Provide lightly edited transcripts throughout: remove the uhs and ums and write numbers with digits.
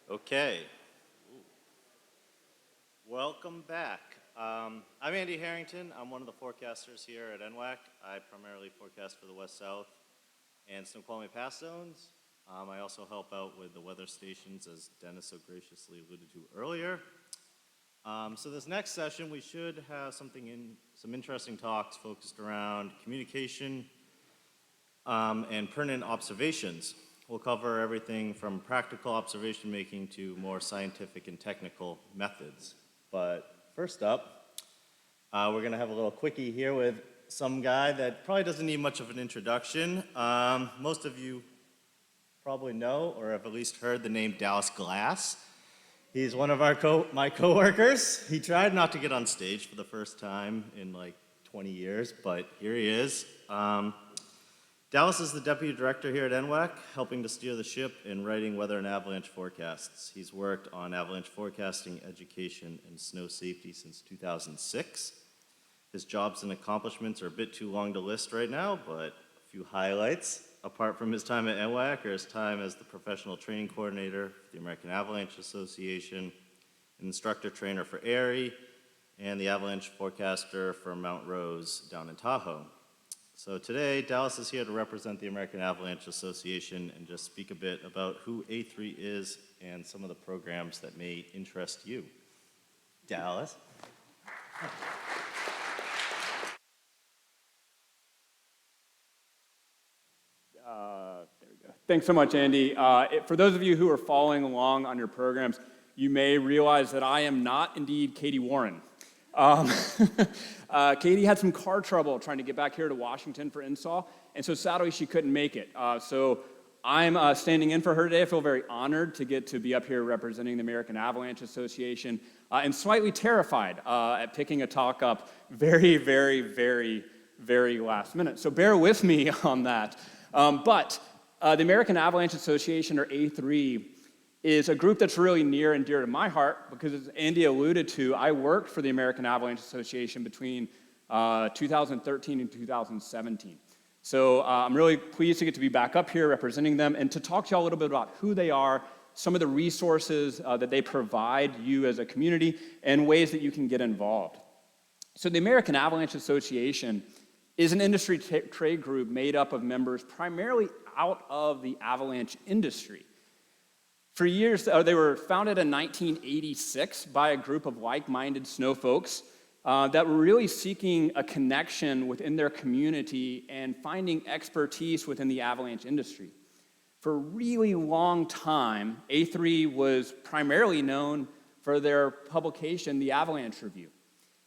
Okay. Welcome back. I'm Andy Harrington. I'm one of the forecasters here at NWAC. I primarily forecast for the West South and Snoqualmie Pass zones. I also help out with the weather stations, as Dennis so graciously alluded to earlier. So this next session, we should have some interesting talks focused around communication and pertinent observations. We'll cover everything from practical observation making to more scientific and technical methods. But first up, we're going to have a little quickie here with some guy that probably doesn't need much of an introduction. Most of you probably know or have at least heard the name Dallas Glass. He's one of my coworkers. He tried not to get on stage for the first time in like 20 years, but here he is. Dallas is the deputy director here at NWAC, helping to steer the ship in writing weather and avalanche forecasts. He's worked on avalanche forecasting, education, and snow safety since 2006. His jobs and accomplishments are a bit too long to list right now, but a few highlights. Apart from his time at NWAC, or his time as the professional training coordinator for the American Avalanche Association, an instructor trainer for ARI, and the Avalanche Forecaster for Mount Rose down in Tahoe. So today, Dallas is here to represent the American Avalanche Association and just speak a bit about who A3 is and some of the programs that may interest you. Dallas. There we go. Thanks so much, Andy. For those of you who are following along on your programs, you may realize that I am not indeed Katie Warren. Katie had some car trouble trying to get back here to Washington for install, and so sadly she couldn't make it. So I'm standing in for her today. I feel very honored to get to be up here representing the American Avalanche Association, and slightly terrified at picking a talk up very, very, very, very last minute. So bear with me on that. But the American Avalanche Association, or A3, is a group that's really near and dear to my heart because, as Andy alluded to, I worked for the American Avalanche Association between 2013 and 2017. So I'm really pleased to get to be back up here representing them and to talk to you all a little bit about who they are, some of the resources that they provide you as a community, and ways that you can get involved. So the American Avalanche Association is an industry trade group made up of members primarily out of the avalanche industry. For years, they were founded in 1986 by a group of like-minded snow folks that were really seeking a connection within their community and finding expertise within the avalanche industry. For a really long time, A3 was primarily known for their publication, the Avalanche Review.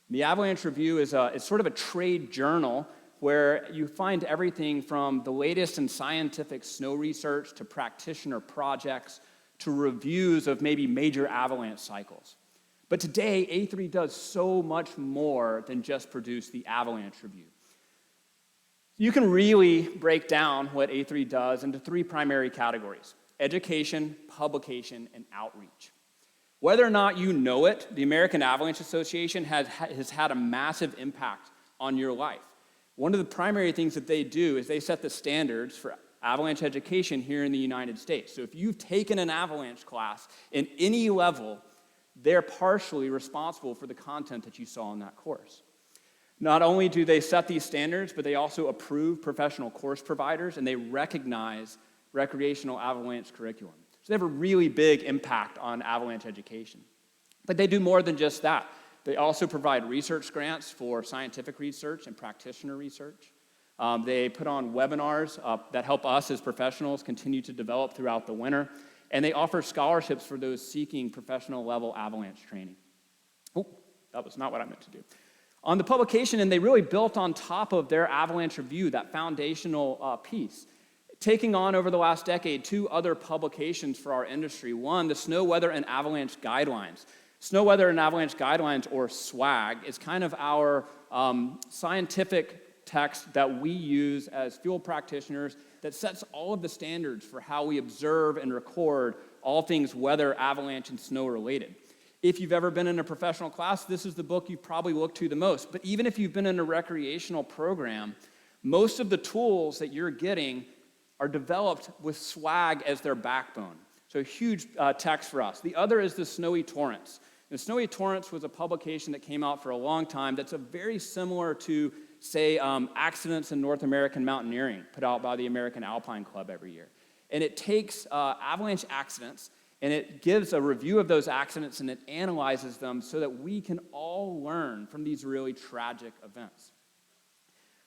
The Avalanche Review is sort of a trade journal where you find everything from the latest in scientific snow research to practitioner projects to reviews of maybe major avalanche cycles. But today, A3 does so much more than just produce the Avalanche Review. You can really break down what A3 does into three primary categories: education, publication, and outreach. Whether or not you know it, the American Avalanche Association has had a massive impact on your life. One of the primary things that they do is they set the standards for avalanche education here in the United States. So if you've taken an avalanche class in any level, they're partially responsible for the content that you saw in that course. Not only do they set these standards, but they also approve professional course providers, and they recognize recreational avalanche curriculum. So they have a really big impact on avalanche education. But they do more than just that. They also provide research grants for scientific research and practitioner research. They put on webinars that help us as professionals continue to develop throughout the winter. And they offer scholarships for those seeking professional level avalanche training. Oh, that was not what I meant to do. On the publication, and they really built on top of their Avalanche Review, that foundational piece, taking on over the last decade two other publications for our industry. One, the Snow, Weather, and Avalanche Guidelines. Snow, Weather, and Avalanche Guidelines, or SWAG, is kind of our scientific text that we use as field practitioners that sets all of the standards for how we observe and record all things weather, avalanche, and snow related. If you've ever been in a professional class, this is the book you've probably looked to the most. But even if you've been in a recreational program, most of the tools that you're getting are developed with SWAG as their backbone. So huge text for us. The other is the Snowy Torrents. The Snowy Torrents was a publication that came out for a long time that's very similar to, say, Accidents in North American Mountaineering, put out by the American Alpine Club every year. And it takes avalanche accidents, and it gives a review of those accidents, and it analyzes them so that we can all learn from these really tragic events.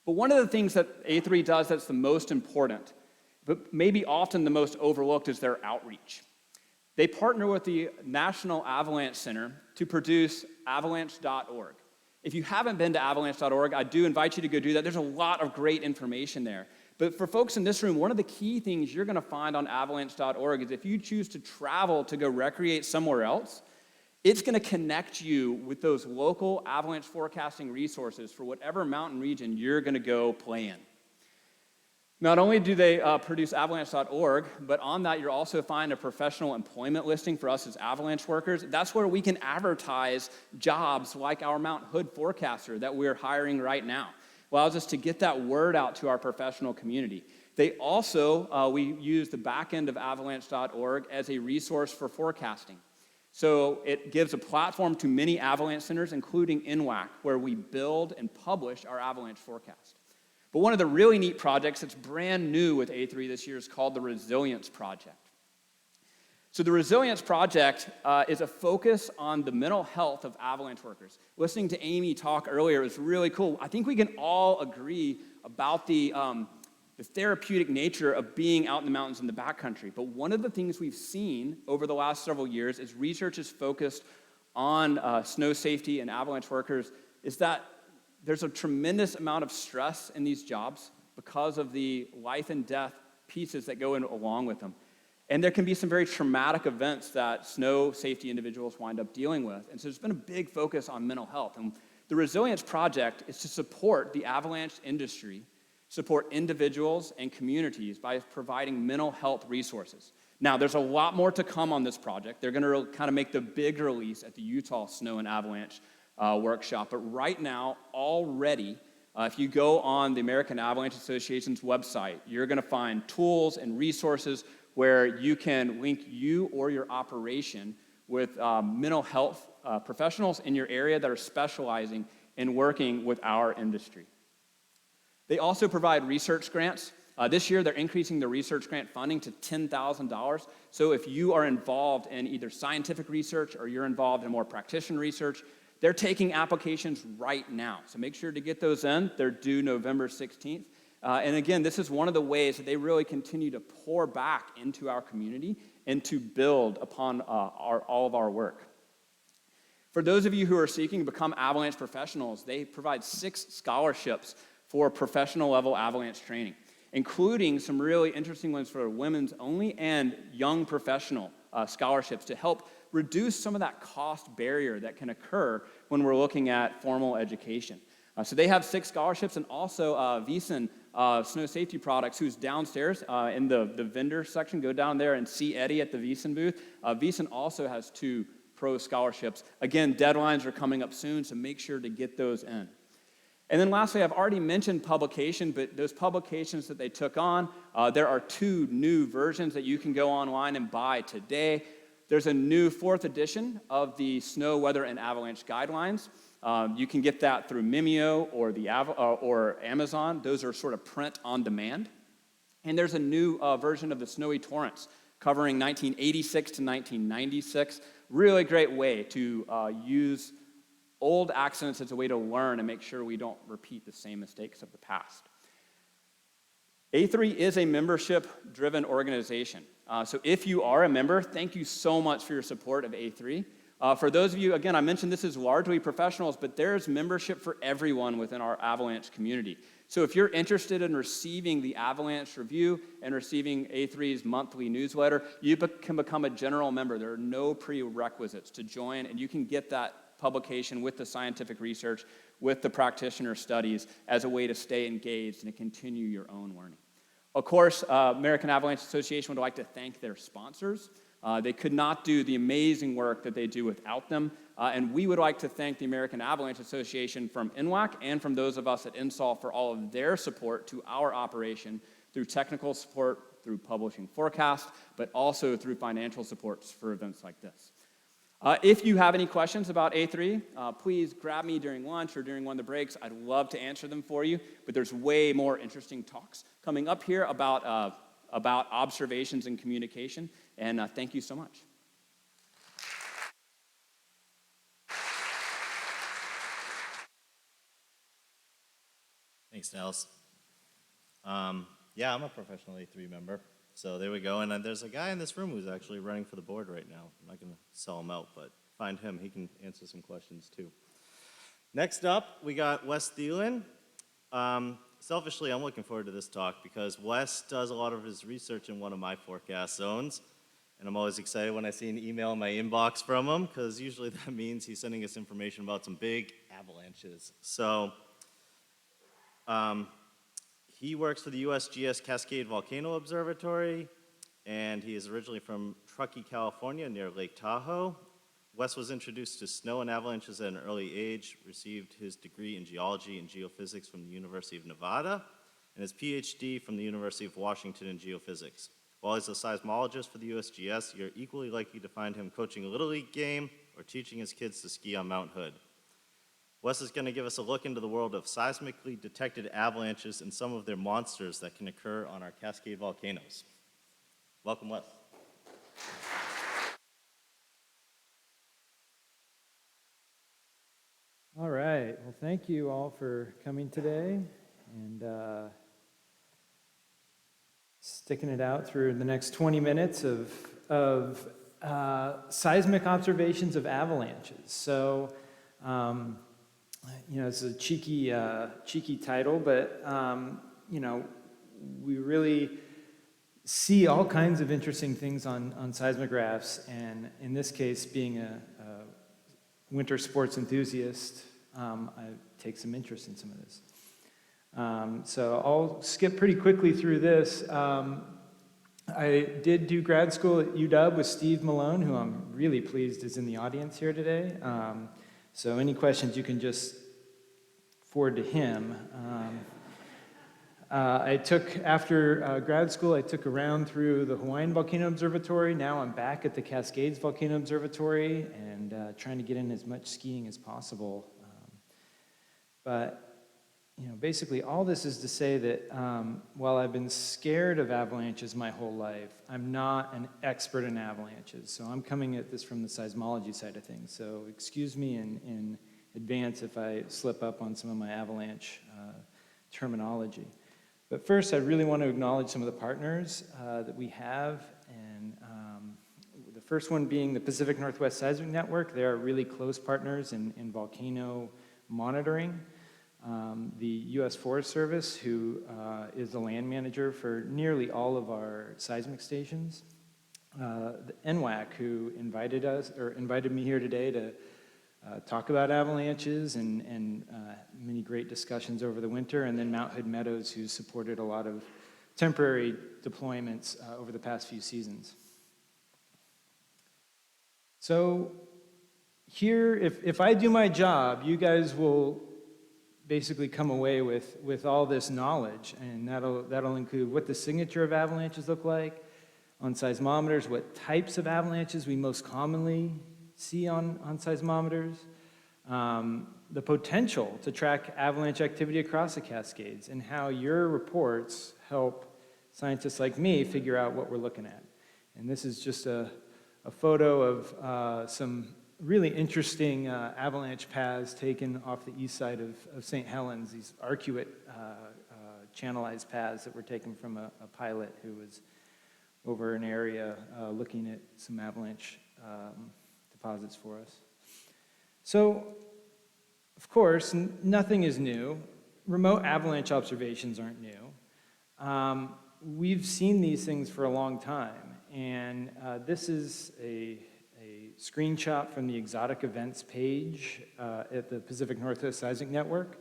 But one of the things that A3 does that's the most important, but maybe often the most overlooked, is their outreach. They partner with the National Avalanche Center to produce avalanche.org. If you haven't been to avalanche.org, I do invite you to go do that. There's a lot of great information there. But for folks in this room, one of the key things you're going to find on avalanche.org is if you choose to travel to go recreate somewhere else, it's going to connect you with those local avalanche forecasting resources for whatever mountain region you're going to go play in. Not only do they produce avalanche.org, but on that you'll also find a professional employment listing for us as avalanche workers. That's where we can advertise jobs like our Mount Hood forecaster that we're hiring right now. Allows us to get that word out to our professional community. They also, we use the back end of avalanche.org as a resource for forecasting. So it gives a platform to many avalanche centers, including NWAC, where we build and publish our avalanche forecast. But one of the really neat projects that's brand new with A3 this year is called the Resilience Project. So the Resilience Project is a focus on the mental health of avalanche workers. Listening to Amy talk earlier was really cool. I think we can all agree about the therapeutic nature of being out in the mountains in the backcountry. But one of the things we've seen over the last several years is research is focused on snow safety and avalanche workers is that there's a tremendous amount of stress in these jobs because of the life and death pieces that go in along with them. And there can be some very traumatic events that snow safety individuals wind up dealing with. And so there's been a big focus on mental health. And the Resilience Project is to support the avalanche industry, support individuals and communities by providing mental health resources. Now, there's a lot more to come on this project. They're going to kind of make the big release at the Utah Snow and Avalanche workshop. But right now, already, if you go on the American Avalanche Association's website, you're going to find tools and resources where you can link you or your operation with mental health professionals in your area that are specializing in working with our industry. They also provide research grants. This year, they're increasing the research grant funding to $10,000. So if you are involved in either scientific research or you're involved in more practitioner research, they're taking applications right now. So make sure to get those in. They're due November 16th. And again, this is one of the ways that they really continue to pour back into our community and to build upon all of our work. For those of you who are seeking to become avalanche professionals, they provide 6 scholarships for professional level avalanche training, including some really interesting ones for women's only and young professional scholarships to help reduce some of that cost barrier that can occur when we're looking at formal education. So they have 6 scholarships, and also Wiesen Snow Safety Products, who's downstairs in the vendor section. Go down there and see Eddie at the Wiesen booth. Wiesen also has 2 pro scholarships. Again, deadlines are coming up soon, so make sure to get those in. And then lastly, I've already mentioned publication, but those publications that they took on, there are 2 new versions that you can go online and buy today. There's a new 4th edition of the Snow, Weather, and Avalanche Guidelines. You can get that through Mimeo or Amazon. Those are sort of print on demand. And there's a new version of the Snowy Torrents covering 1986 to 1996. Really great way to use old accidents as a way to learn and make sure we don't repeat the same mistakes of the past. A3 is a membership-driven organization. So if you are a member, thank you so much for your support of A3. For those of you, again, I mentioned this is largely professionals, but there's membership for everyone within our Avalanche community. So if you're interested in receiving the Avalanche Review and receiving A3's monthly newsletter, you can become a general member. There are no prerequisites to join, and you can get that publication with the scientific research, with the practitioner studies as a way to stay engaged and to continue your own learning. Of course, American Avalanche Association would like to thank their sponsors. They could not do the amazing work that they do without them. And we would like to thank the American Avalanche Association from NWAC and from those of us at INSOL for all of their support to our operation through technical support, through publishing forecasts, but also through financial supports for events like this. If you have any questions about A3, please grab me during lunch or during one of the breaks. I'd love to answer them for you, but there's way more interesting talks coming up here about observations and communication, and thank you so much. Thanks, Nels. Yeah, I'm a professional A3 member, so there we go. And there's a guy in this room who's actually running for the board right now. I'm not going to sell him out, but find him. He can answer some questions, too. Next up, we got Wes Thelen. Selfishly, I'm looking forward to this talk because Wes does a lot of his research in one of my forecast zones, and I'm always excited when I see an email in my inbox from him because usually that means he's sending us information about some big avalanches. So he works for the USGS Cascade Volcano Observatory, and he is originally from Truckee, California, near Lake Tahoe. Wes was introduced to snow and avalanches at an early age, received his degree in geology and geophysics from the University of Nevada, and his PhD from the University of Washington in geophysics. While he's a seismologist for the USGS, you're equally likely to find him coaching a Little League game or teaching his kids to ski on Mount Hood. Wes is going to give us a look into the world of seismically detected avalanches and some of their monsters that can occur on our Cascade volcanoes. Welcome, Wes. All right. Well, thank you all for coming today and sticking it out through the next 20 minutes of seismic observations of avalanches. So, it's a cheeky title, but, we really see all kinds of interesting things on seismographs, and in this case, being a winter sports enthusiast, I take some interest in some of this. So I'll skip pretty quickly through this. I did do grad school at UW with Steve Malone, who I'm really pleased is in the audience here today. So any questions you can just forward to him. After grad school, I took a round through the Hawaiian Volcano Observatory. Now I'm back at the Cascades Volcano Observatory and trying to get in as much skiing as possible. But basically all this is to say that while I've been scared of avalanches my whole life, I'm not an expert in avalanches. So I'm coming at this from the seismology side of things. So excuse me in advance if I slip up on some of my avalanche terminology. But first, I really want to acknowledge some of the partners that we have, and the first one being the Pacific Northwest Seismic Network. They are really close partners in volcano monitoring. The U.S. Forest Service, who is the land manager for nearly all of our seismic stations. The NWAC, who invited me here today to talk about avalanches and many great discussions over the winter, and then Mount Hood Meadows, who supported a lot of temporary deployments over the past few seasons. So here, if I do my job, you guys will basically come away with all this knowledge, and that'll include what the signature of avalanches look like on seismometers, what types of avalanches we most commonly see on seismometers, the potential to track avalanche activity across the Cascades, and how your reports help scientists like me figure out what we're looking at. And this is just a photo of some really interesting avalanche paths taken off the east side of St. Helens, these arcuate channelized paths that were taken from a pilot who was over an area looking at some avalanche deposits for us. So, of course, nothing is new. Remote avalanche observations aren't new. We've seen these things for a long time, and this is a screenshot from the exotic events page at the Pacific Northwest Seismic Network.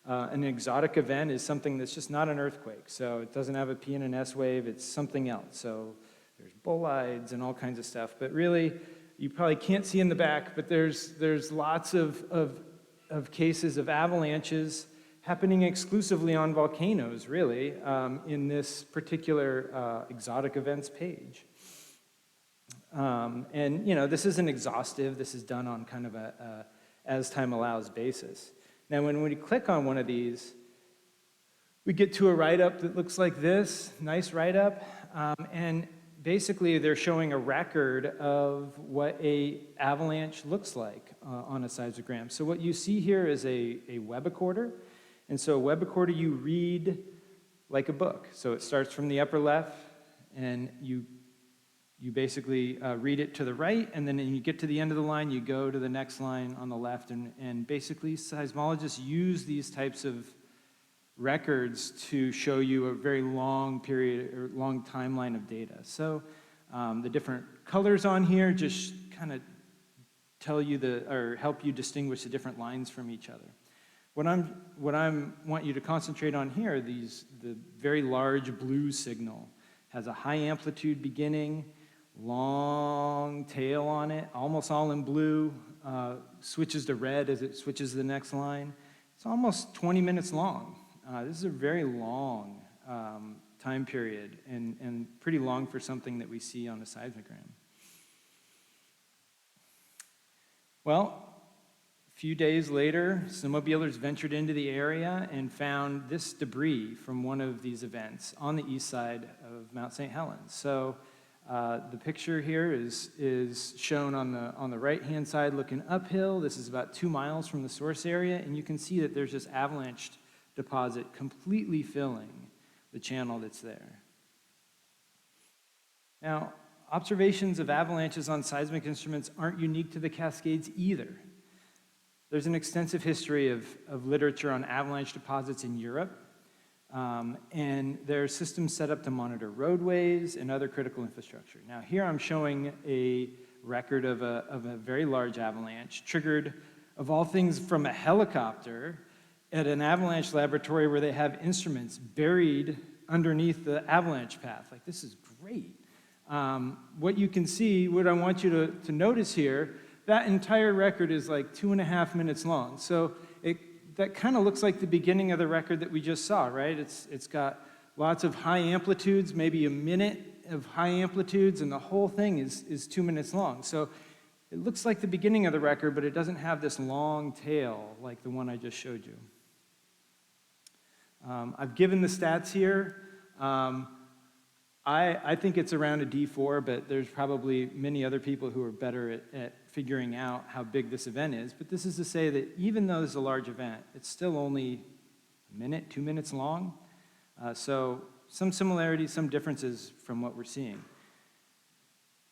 An exotic event is something that's just not an earthquake, so it doesn't have a P and an S wave, it's something else. So there's bolides and all kinds of stuff, but really, you probably can't see in the back, but there's lots of cases of avalanches happening exclusively on volcanoes, really, in this particular exotic events page. And, this isn't exhaustive. This is done on kind of a as time allows basis. Now, when we click on one of these, we get to a write-up that looks like this, nice write-up, and basically they're showing a record of what a avalanche looks like on a seismogram. So what you see here is a webicorder, and so a webicorder you read like a book. So it starts from the upper left, and you basically read it to the right, and then when you get to the end of the line, you go to the next line on the left, and basically seismologists use these types of records to show you a very long period or long timeline of data. So the different colors on here just kind of tell you or help you distinguish the different lines from each other. What I want you to concentrate on here, the very large blue signal has a high amplitude beginning, long tail on it, almost all in blue, switches to red as it switches to the next line. It's almost 20 minutes long. This is a very long time period and pretty long for something that we see on a seismogram. Well, a few days later, snowmobilers ventured into the area and found this debris from one of these events on the east side of Mount St. Helens. So the picture here is shown on the right-hand side looking uphill. This is about 2 miles from the source area, and you can see that there's this avalanche deposit completely filling the channel that's there. Now, observations of avalanches on seismic instruments aren't unique to the Cascades either. There's an extensive history of literature on avalanche deposits in Europe, and there are systems set up to monitor roadways and other critical infrastructure. Now, here I'm showing a record of a very large avalanche, triggered, of all things, from a helicopter at an avalanche laboratory where they have instruments buried underneath the avalanche path. Like, this is great. What you can see, what I want you to notice here, that entire record is like 2.5 minutes long. So that kind of looks like the beginning of the record that we just saw, right? It's got lots of high amplitudes, maybe a minute of high amplitudes, and the whole thing is 2 minutes long. So it looks like the beginning of the record, but it doesn't have this long tail like the one I just showed you. I've given the stats here. I think it's around a D4, but there's probably many other people who are better at figuring out how big this event is. But this is to say that even though this is a large event, it's still only a minute, 2 minutes long. So some similarities, some differences from what we're seeing.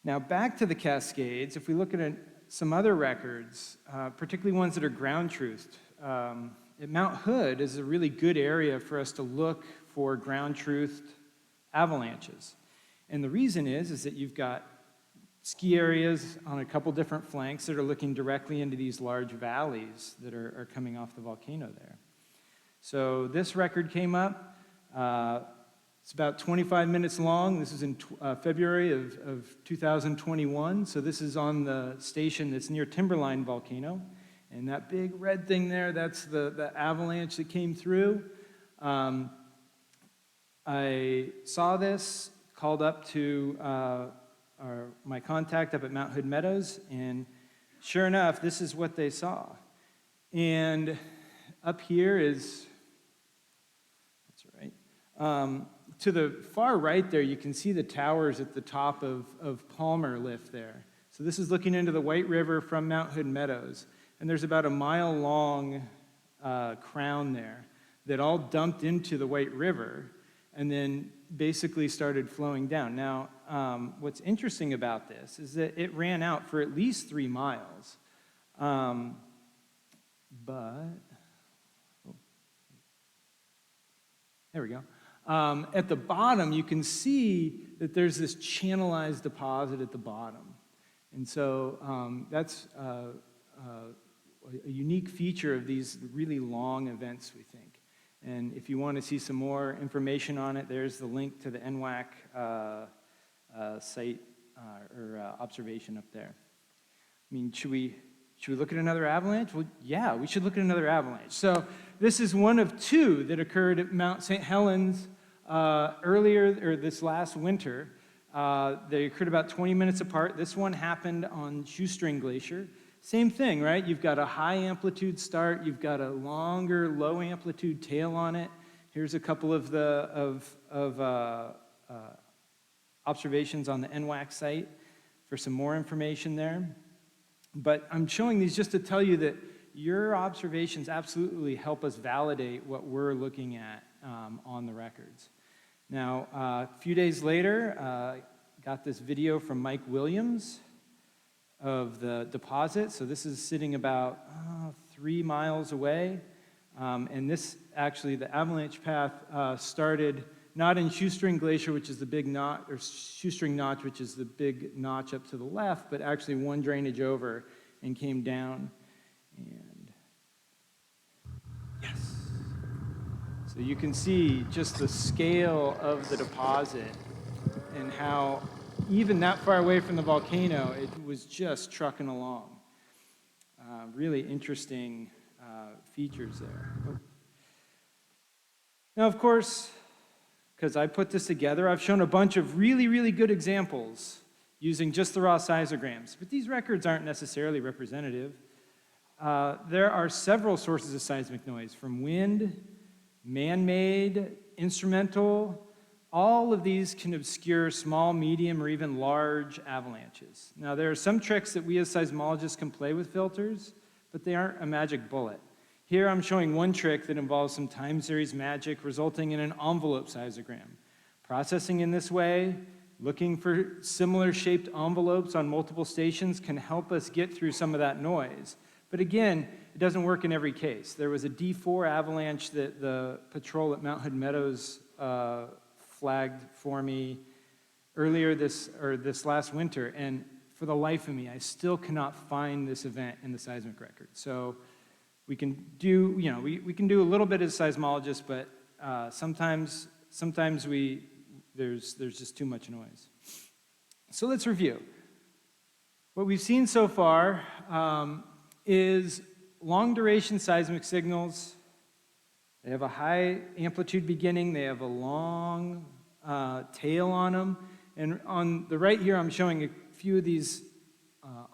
Now back to the Cascades, if we look at some other records, particularly ones that are ground truthed, at Mount Hood is a really good area for us to look for ground truthed avalanches. And the reason is that you've got ski areas on a couple different flanks that are looking directly into these large valleys that are coming off the volcano there. So this record came up. It's about 25 minutes long. This is in February of 2021. So this is on the station that's near Timberline Volcano. And that big red thing there, that's the avalanche that came through. I saw this, called up to my contact up at Mount Hood Meadows, and sure enough, this is what they saw. And up here is, that's right, to the far right there, you can see the towers at the top of Palmer Lift there. So this is looking into the White River from Mount Hood Meadows. And there's about a mile-long crown there that all dumped into the White River and then basically started flowing down. Now, what's interesting about this is that it ran out for at least 3 miles. There we go. At the bottom, you can see that there's this channelized deposit at the bottom. And so that's a unique feature of these really long events, we think. And if you want to see some more information on it, there's the link to the NWAC site or observation up there. I mean, should we Should we look at another avalanche? Well, yeah, we should look at another avalanche. So this is one of two that occurred at Mount St. Helens earlier, or this last winter. They occurred about 20 minutes apart. This one happened on Shoestring Glacier. Same thing, right? You've got a high amplitude start. You've got a longer, low amplitude tail on it. Here's a couple of the observations on the NWAC site for some more information there. But I'm showing these just to tell you that your observations absolutely help us validate what we're looking at on the records. Now, a few days later, got this video from Mike Williams of the deposit. So this is sitting about 3 miles away. And this, actually, the avalanche path started not in Shoestring Glacier, which is the big notch, or Shoestring Notch, which is the big notch up to the left, but actually one drainage over and came down. And yes. So you can see just the scale of the deposit and how even that far away from the volcano, it was just trucking along. Really interesting features there. Now, of course, because I put this together, I've shown a bunch of really, really good examples using just the raw seismograms, but these records aren't necessarily representative. There are several sources of seismic noise, from wind, man-made, instrumental. All of these can obscure small, medium, or even large avalanches. Now, there are some tricks that we as seismologists can play with filters, but they aren't a magic bullet. Here I'm showing one trick that involves some time series magic resulting in an envelope seismogram. Processing in this way, looking for similar shaped envelopes on multiple stations can help us get through some of that noise. But again, it doesn't work in every case. There was a D4 avalanche that the patrol at Mount Hood Meadows flagged for me earlier this last winter, and for the life of me, I still cannot find this event in the seismic record. So we can do, we can do a little bit as seismologists, but sometimes there's just too much noise. So let's review. What we've seen so far is long-duration seismic signals. They have a high amplitude beginning. They have a long tail on them. And on the right here, I'm showing a few of these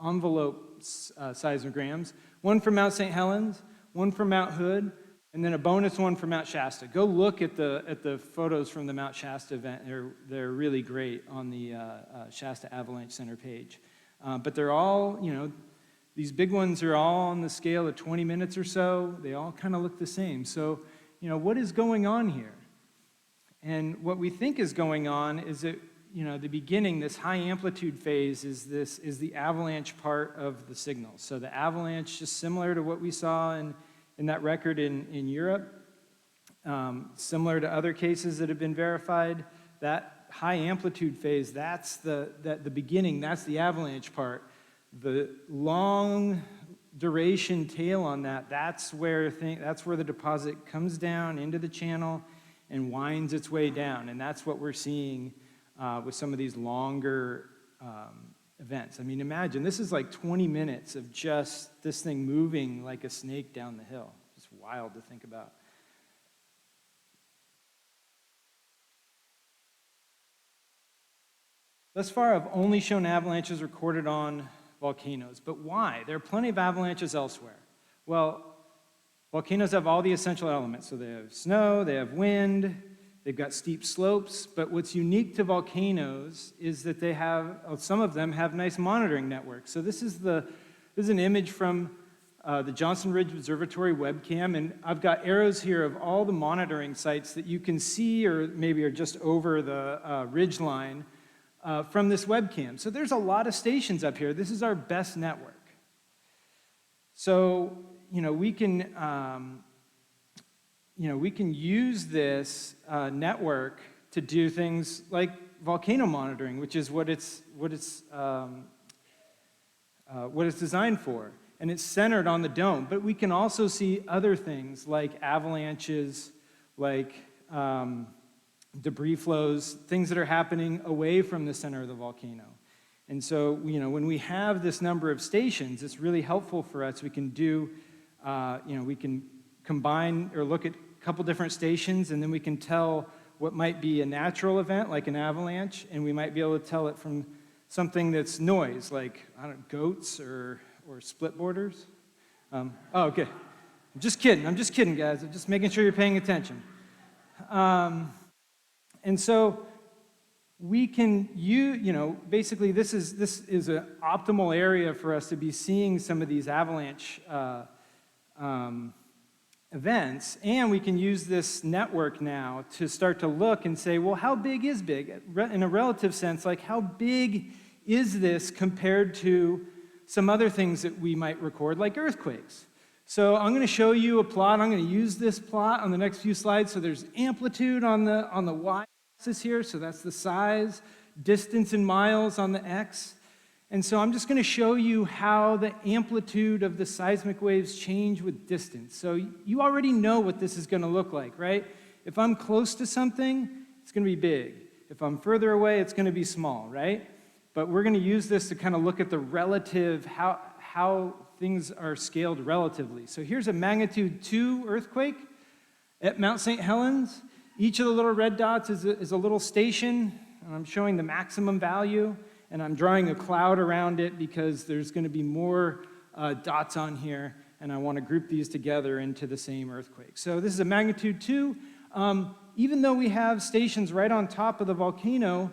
envelope seismograms. One from Mount St. Helens, one from Mount Hood, and then a bonus one from Mount Shasta. Go look at the photos from the Mount Shasta event. They're really great on the Shasta Avalanche Center page. But they're all, these big ones are all on the scale of 20 minutes or so. They all kind of look the same. So, what is going on here? And what we think is going on is that, the beginning, this high amplitude phase is the avalanche part of the signal. So the avalanche, just similar to what we saw in that record in Europe, similar to other cases that have been verified, that high amplitude phase, that's the beginning, that's the avalanche part. The long duration tail on that's where the deposit comes down into the channel and winds its way down. And that's what we're seeing with some of these longer events. I mean, imagine, this is like 20 minutes of just this thing moving like a snake down the hill. Just wild to think about. Thus far, I've only shown avalanches recorded on volcanoes. But why? There are plenty of avalanches elsewhere. Well, volcanoes have all the essential elements. So they have snow, they have wind, they've got steep slopes. But what's unique to volcanoes is that some of them have nice monitoring networks. So this is an image from the Johnson Ridge Observatory webcam, and I've got arrows here of all the monitoring sites that you can see or maybe are just over the ridge line from this webcam. So there's a lot of stations up here. This is our best network. So, we can use this network to do things like volcano monitoring, which is what it's designed for. And it's centered on the dome. But we can also see other things like avalanches, like debris flows, things that are happening away from the center of the volcano. And so, when we have this number of stations, it's really helpful for us. We can do, we can combine or look at a couple different stations, and then we can tell what might be a natural event, like an avalanche, and we might be able to tell it from something that's noise, like, goats or split borders. Okay. I'm just kidding, guys. I'm just making sure you're paying attention. And so we can basically this is an optimal area for us to be seeing some of these avalanche events, and we can use this network now to start to look and say, well, how big is big? In a relative sense, like how big is this compared to some other things that we might record, like earthquakes? So I'm going to show you a plot. I'm going to use this plot on the next few slides. So there's amplitude on the y-axis here, so that's the size, distance in miles on the x. And so I'm just going to show you how the amplitude of the seismic waves change with distance. So you already know what this is going to look like, right? If I'm close to something, it's going to be big. If I'm further away, it's going to be small, right? But we're going to use this to kind of look at the relative, how things are scaled relatively. So here's a magnitude 2 earthquake at Mount St. Helens. Each of the little red dots is a little station, and I'm showing the maximum value. And I'm drawing a cloud around it because there's going to be more dots on here, and I want to group these together into the same earthquake. So this is a magnitude 2. Even though we have stations right on top of the volcano,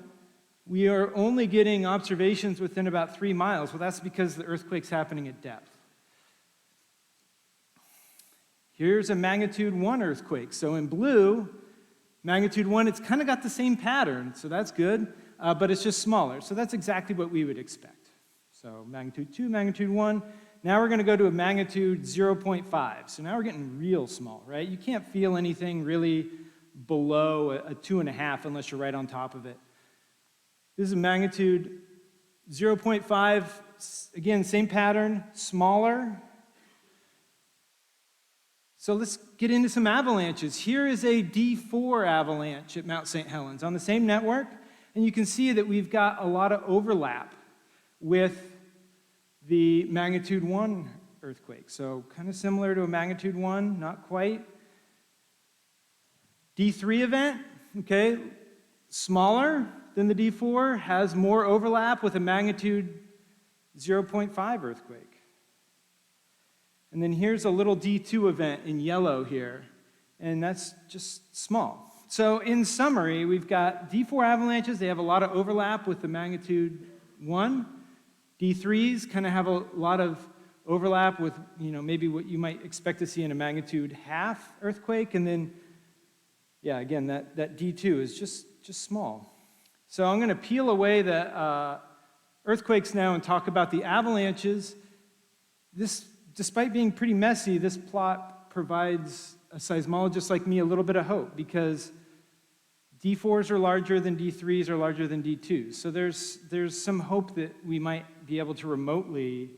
we are only getting observations within about 3 miles. Well, that's because the earthquake's happening at depth. Here's a magnitude 1 earthquake. So in blue, magnitude 1, it's kind of got the same pattern, so that's good. But it's just smaller. So that's exactly what we would expect. So magnitude 2, magnitude 1. Now we're going to go to a magnitude 0.5. So now we're getting real small, right? You can't feel anything really below a 2.5 unless you're right on top of it. This is magnitude 0.5. Again, same pattern, smaller. So let's get into some avalanches. Here is a D4 avalanche at Mount St. Helens on the same network. And you can see that we've got a lot of overlap with the magnitude 1 earthquake. So kind of similar to a magnitude 1, not quite. D3 event, okay, smaller than the D4, has more overlap with a magnitude 0.5 earthquake. And then here's a little D2 event in yellow here, and that's just small. So in summary, we've got D4 avalanches. They have a lot of overlap with the magnitude 1. D3s kind of have a lot of overlap with, maybe what you might expect to see in a magnitude 0.5 earthquake. And then, again, that D2 is just small. So I'm going to peel away the earthquakes now and talk about the avalanches. This, despite being pretty messy, this plot provides a seismologist like me a little bit of hope, because D4s are larger than D3s are larger than D2s. So there's some hope that we might be able to remotely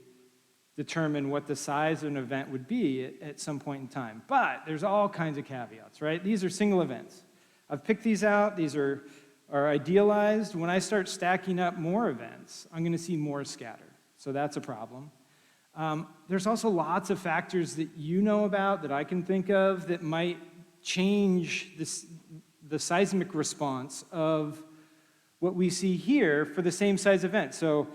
determine what the size of an event would be at some point in time. But there's all kinds of caveats, right? These are single events. I've picked these out. These are idealized. When I start stacking up more events, I'm going to see more scatter. So that's a problem. There's also lots of factors that you know about, that I can think of, that might change the seismic response of what we see here for the same size event. So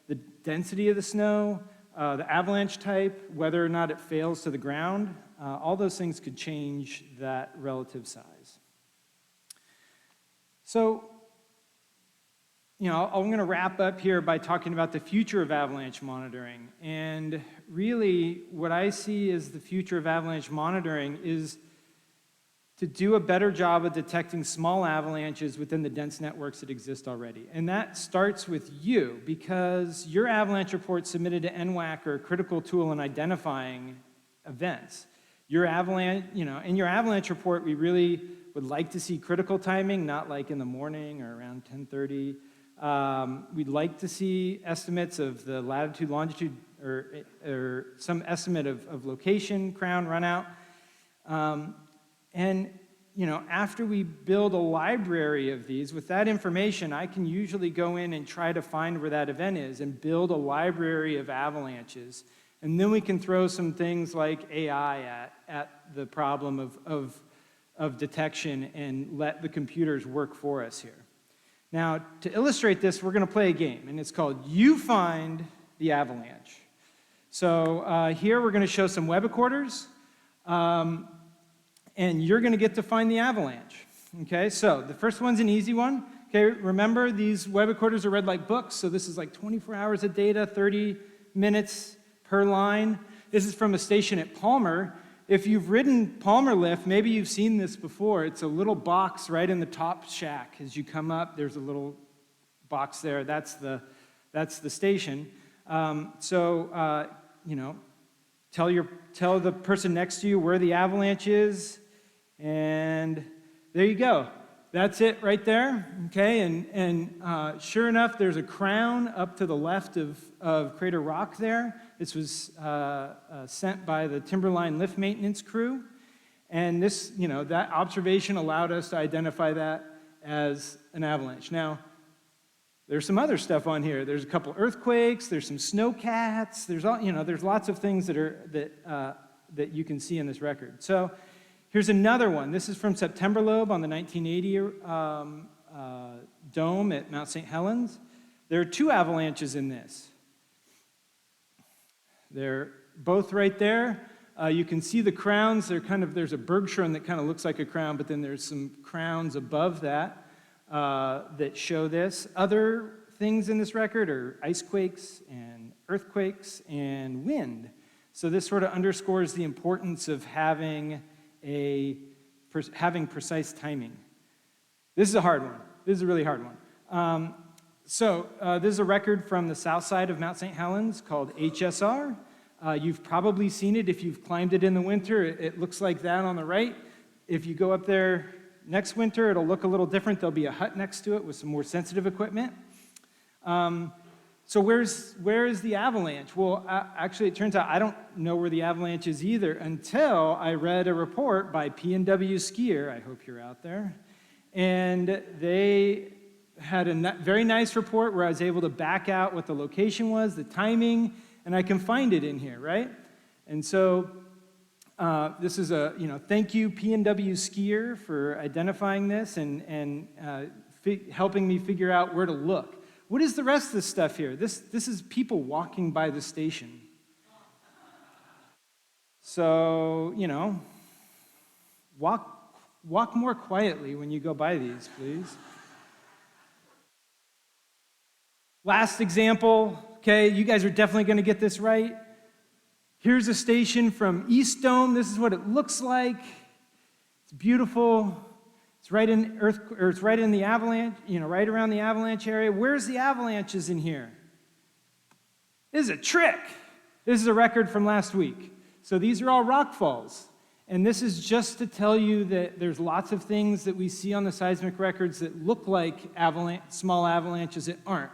the density of the snow, the avalanche type, whether or not it fails to the ground, all those things could change that relative size. So, I'm going to wrap up here by talking about the future of avalanche monitoring. And really, what I see as the future of avalanche monitoring is to do a better job of detecting small avalanches within the dense networks that exist already. And that starts with you, because your avalanche report submitted to NWAC are a critical tool in identifying events. Your avalanche, in your avalanche report, we really would like to see critical timing, not like in the morning or around 10:30. We'd like to see estimates of the latitude, longitude, or some estimate of location, crown, runout. And after we build a library of these, with that information, I can usually go in and try to find where that event is and build a library of avalanches. And then we can throw some things like AI at the problem of detection and let the computers work for us here. Now, to illustrate this, we're going to play a game, and it's called You Find the Avalanche. So here we're going to show some web accorders, and you're going to get to find the avalanche. Okay, so the first one's an easy one. Okay, remember these web accorders are read like books, so this is like 24 hours of data, 30 minutes per line. This is from a station at Palmer. If you've ridden Palmer Lift, maybe you've seen this before. It's a little box right in the top shack. As you come up, there's a little box there. That's the station. Tell the person next to you where the avalanche is, and there you go. That's it right there. Okay, and sure enough, there's a crown up to the left of Crater Rock there. This was sent by the Timberline lift maintenance crew, and this, that observation allowed us to identify that as an avalanche. Now, there's some other stuff on here. There's a couple earthquakes. There's some snowcats. There's there's lots of things that you can see in this record. So here's another one. This is from September Lobe on the 1980 dome at Mount St. Helens. There are two avalanches in this. They're both right there. You can see the crowns. There's a Bergschrund that kind of looks like a crown, but then there's some crowns above that that show this. Other things in this record are ice quakes and earthquakes and wind. So this sort of underscores the importance of having precise timing. This is a hard one. This is a really hard one. This is a record from the south side of Mount St. Helens called HSR. You've probably seen it if you've climbed it in the winter. It looks like that on the right. If you go up there next winter, it'll look a little different. There'll be a hut next to it with some more sensitive equipment. So where is the avalanche? Well, actually, it turns out I don't know where the avalanche is either until I read a report by P&W Skier. I hope you're out there. And they had a very nice report where I was able to back out what the location was, the timing, and I can find it in here, right? And so this is thank you P&W Skier for identifying this and helping me figure out where to look. What is the rest of this stuff here? This is people walking by the station. So, walk more quietly when you go by these, please. Last example, okay, you guys are definitely going to get this right. Here's a station from East Dome. This is what it looks like. It's beautiful. It's right in the avalanche, right around the avalanche area. Where's the avalanches in here? This is a trick. This is a record from last week. So these are all rock falls. And this is just to tell you that there's lots of things that we see on the seismic records that look like small avalanches that aren't.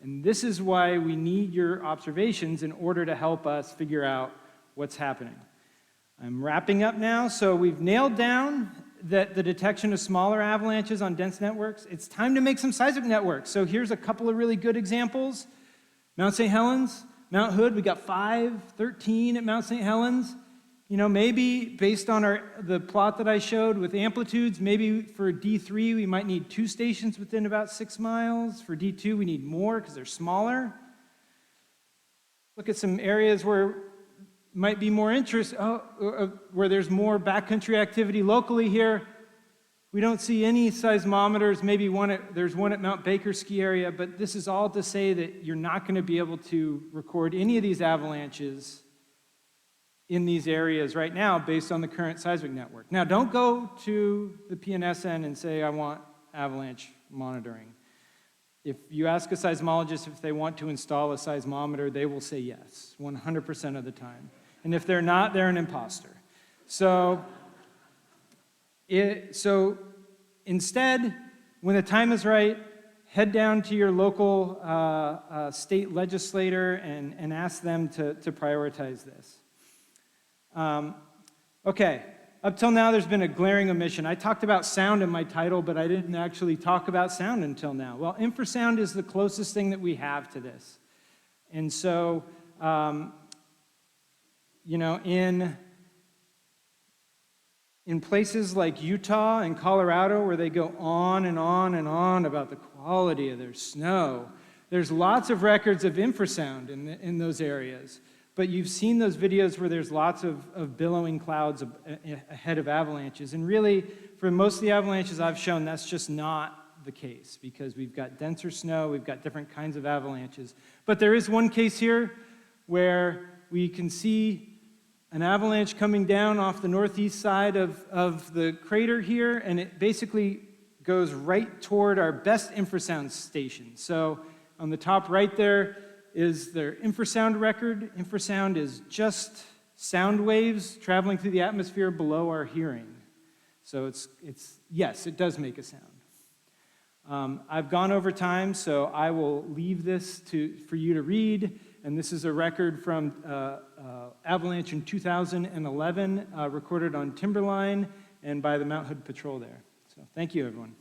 And this is why we need your observations in order to help us figure out what's happening. I'm wrapping up now. So we've nailed down that the detection of smaller avalanches on dense networks. It's time to make some seismic networks. So here's a couple of really good examples. Mount St. Helens, Mount Hood, we got 13 at Mount St. Helens. Maybe based on the plot that I showed with amplitudes, maybe for D3 we might need 2 stations within about 6 miles. For D2 we need more because they're smaller. Look at some areas where might be more interest, where there's more backcountry activity locally here. We don't see any seismometers. Maybe there's one at Mount Baker ski area, but this is all to say that you're not going to be able to record any of these avalanches in these areas right now based on the current seismic network. Now, don't go to the PNSN and say, I want avalanche monitoring. If you ask a seismologist if they want to install a seismometer, they will say yes, 100% of the time. And if they're not, they're an imposter. So instead, when the time is right, head down to your local state legislator and ask them to prioritize this. Okay, Up till now, there's been a glaring omission. I talked about sound in my title, but I didn't actually talk about sound until now. Well, infrasound is the closest thing that we have to this. And so, in places like Utah and Colorado, where they go on and on and on about the quality of their snow, there's lots of records of infrasound in those areas. But you've seen those videos where there's lots of billowing clouds ahead of avalanches. And really, for most of the avalanches I've shown, that's just not the case, because we've got denser snow, we've got different kinds of avalanches. But there is one case here where we can see an avalanche coming down off the northeast side of the crater here, and it basically goes right toward our best infrasound station. So on the top right there is their infrasound record. Infrasound is just sound waves traveling through the atmosphere below our hearing. So yes, it does make a sound. I've gone over time, so I will leave this for you to read. And this is a record from Avalanche in 2011, recorded on Timberline and by the Mount Hood Patrol there. So thank you, everyone.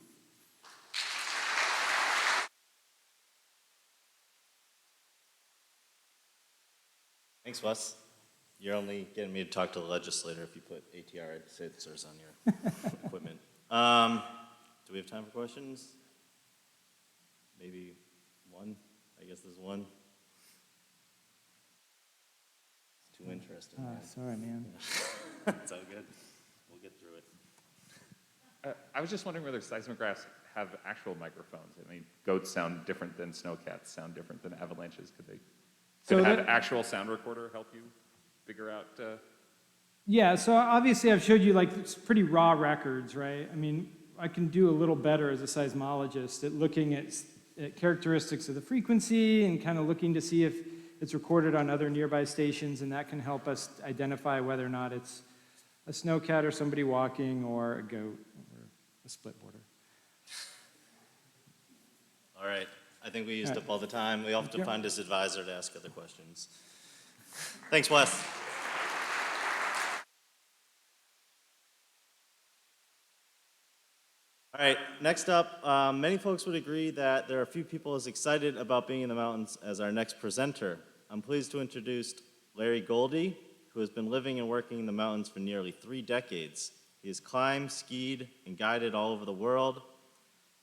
Thanks, Wes. You're only getting me to talk to the legislator if you put ATR sensors on your equipment. Do we have time for questions? Maybe one? I guess there's one. It's too interesting. Sorry, man. It's all good. We'll get through it. I was just wondering whether seismographs have actual microphones. I mean, goats sound different than snowcats, sound different than avalanches. Could an actual sound recorder help you figure out? Yeah, so obviously I've showed you it's pretty raw records, right? I mean, I can do a little better as a seismologist at looking at characteristics of the frequency and kind of looking to see if it's recorded on other nearby stations, and that can help us identify whether or not it's a snowcat or somebody walking or a goat or a split border. All right. I think we used up all the time. We have to find his advisor to ask other questions. Thanks, Wes. All right, next up, many folks would agree that there are few people as excited about being in the mountains as our next presenter. I'm pleased to introduce Larry Goldie, who has been living and working in the mountains for nearly 3 decades. He has climbed, skied, and guided all over the world.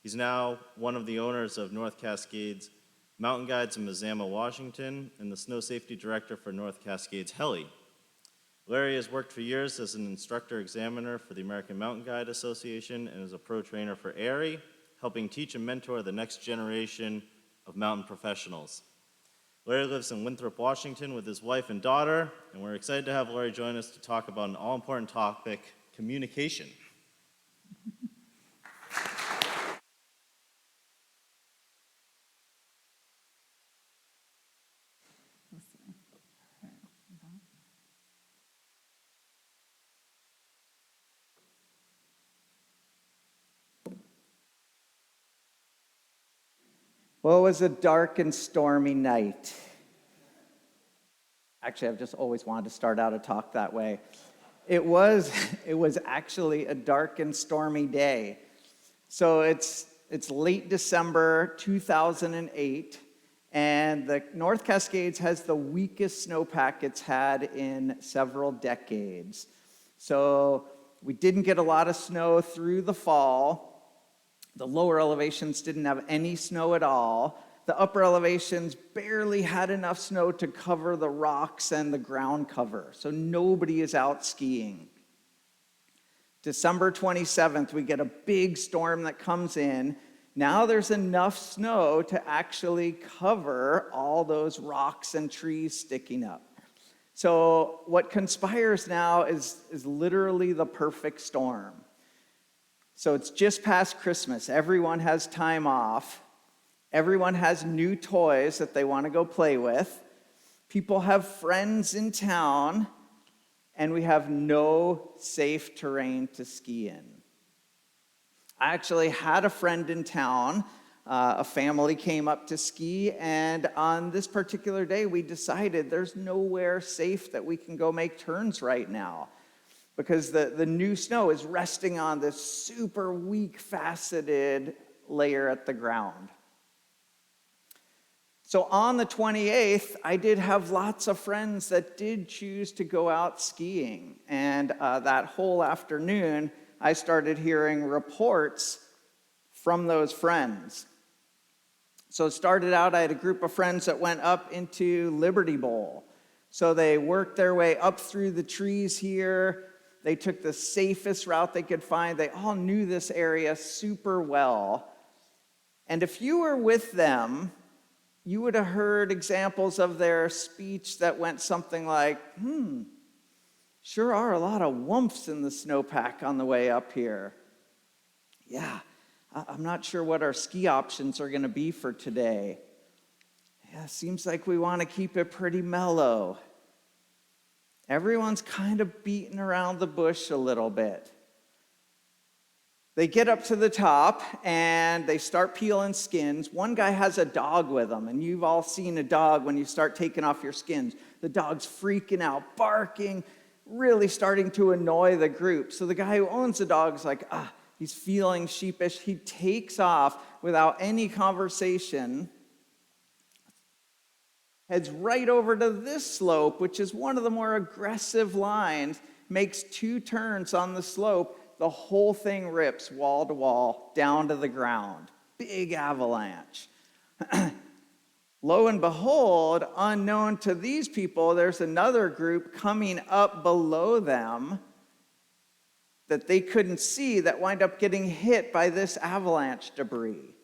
He's now one of the owners of North Cascades Mountain Guides in Mazama, Washington, and the Snow Safety Director for North Cascades Heli. Larry has worked for years as an instructor examiner for the American Mountain Guide Association and is a pro trainer for ARI, helping teach and mentor the next generation of mountain professionals. Larry lives in Winthrop, Washington with his wife and daughter, and we're excited to have Larry join us to talk about an all-important topic, communication. Well, it was a dark and stormy night. Actually, I've just always wanted to start out a talk that way. It was actually a dark and stormy day. So it's late December 2008, and the North Cascades has the weakest snowpack it's had in several decades. So we didn't get a lot of snow through the fall. The lower elevations didn't have any snow at all. The upper elevations barely had enough snow to cover the rocks and the ground cover. So nobody is out skiing. December 27th, we get a big storm that comes in. Now there's enough snow to actually cover all those rocks and trees sticking up. So what conspires now is literally the perfect storm. So it's just past Christmas. Everyone has time off. Everyone has new toys that they want to go play with. People have friends in town, and we have no safe terrain to ski in. I actually had a friend in town. A family came up to ski, and on this particular day, we decided there's nowhere safe that we can go make turns right now. because the new snow is resting on this super weak, faceted layer at the ground. So on the 28th, I did have lots of friends that did choose to go out skiing. And that whole afternoon, I started hearing reports from those friends. So it started out, I had a group of friends that went up into Liberty Bowl. So they worked their way up through the trees here. They took the safest route they could find. They all knew this area super well. And if you were with them, you would have heard examples of their speech that went something like, sure are a lot of whumps in the snowpack on the way up here. Yeah, I'm not sure what our ski options are going to be for today. Yeah, seems like we want to keep it pretty mellow. Everyone's kind of beating around the bush a little bit. They get up to the top and they start peeling skins. One guy has a dog with him, and you've all seen a dog when you start taking off your skins. The dog's freaking out, barking, really starting to annoy the group. So the guy who owns the dog's like, he's feeling sheepish. He takes off without any conversation, heads right over to this slope, which is one of the more aggressive lines, makes 2 turns on the slope. The whole thing rips wall to wall down to the ground. Big avalanche. Lo and behold, unknown to these people, there's another group coming up below them that they couldn't see that wind up getting hit by this avalanche debris.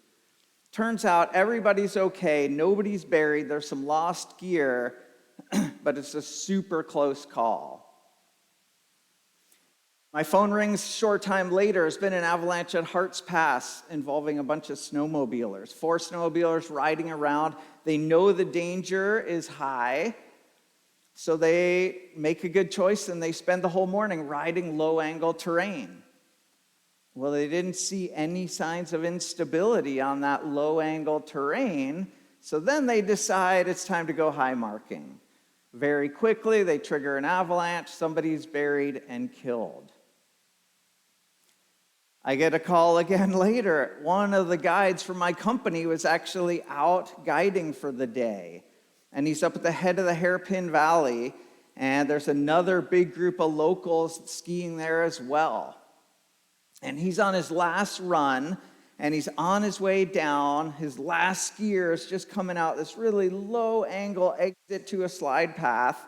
Turns out everybody's okay, nobody's buried, there's some lost gear, but it's a super close call. My phone rings a short time later. There's been an avalanche at Hart's Pass involving a bunch of snowmobilers. 4 snowmobilers riding around. They know the danger is high, so they make a good choice and they spend the whole morning riding low-angle terrain. Well, they didn't see any signs of instability on that low-angle terrain, so then they decide it's time to go high marking. Very quickly, they trigger an avalanche. Somebody's buried and killed. I get a call again later. One of the guides from my company was actually out guiding for the day. And he's up at the head of the Hairpin Valley, and there's another big group of locals skiing there as well. And he's on his last run, and he's on his way down. His last skier is just coming out this really low-angle exit to a slide path.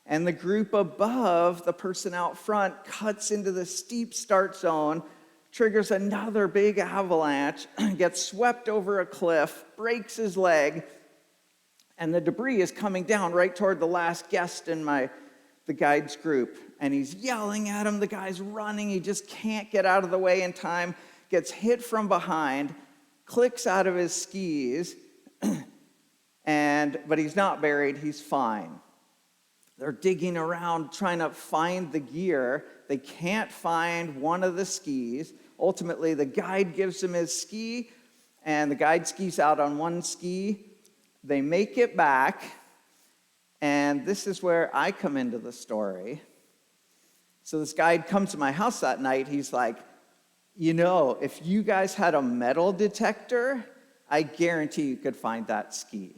And the group above, the person out front, cuts into the steep start zone, triggers another big avalanche, gets swept over a cliff, breaks his leg, and the debris is coming down right toward the last guest in the guide's group. And he's yelling at him. The guy's running. He just can't get out of the way in time, gets hit from behind, clicks out of his skis, but he's not buried. He's fine. They're digging around trying to find the gear. They can't find one of the skis. Ultimately, the guide gives him his ski, and the guide skis out on one ski. They make it back, and this is where I come into the story. So this guide comes to my house that night. He's like, if you guys had a metal detector, I guarantee you could find that ski.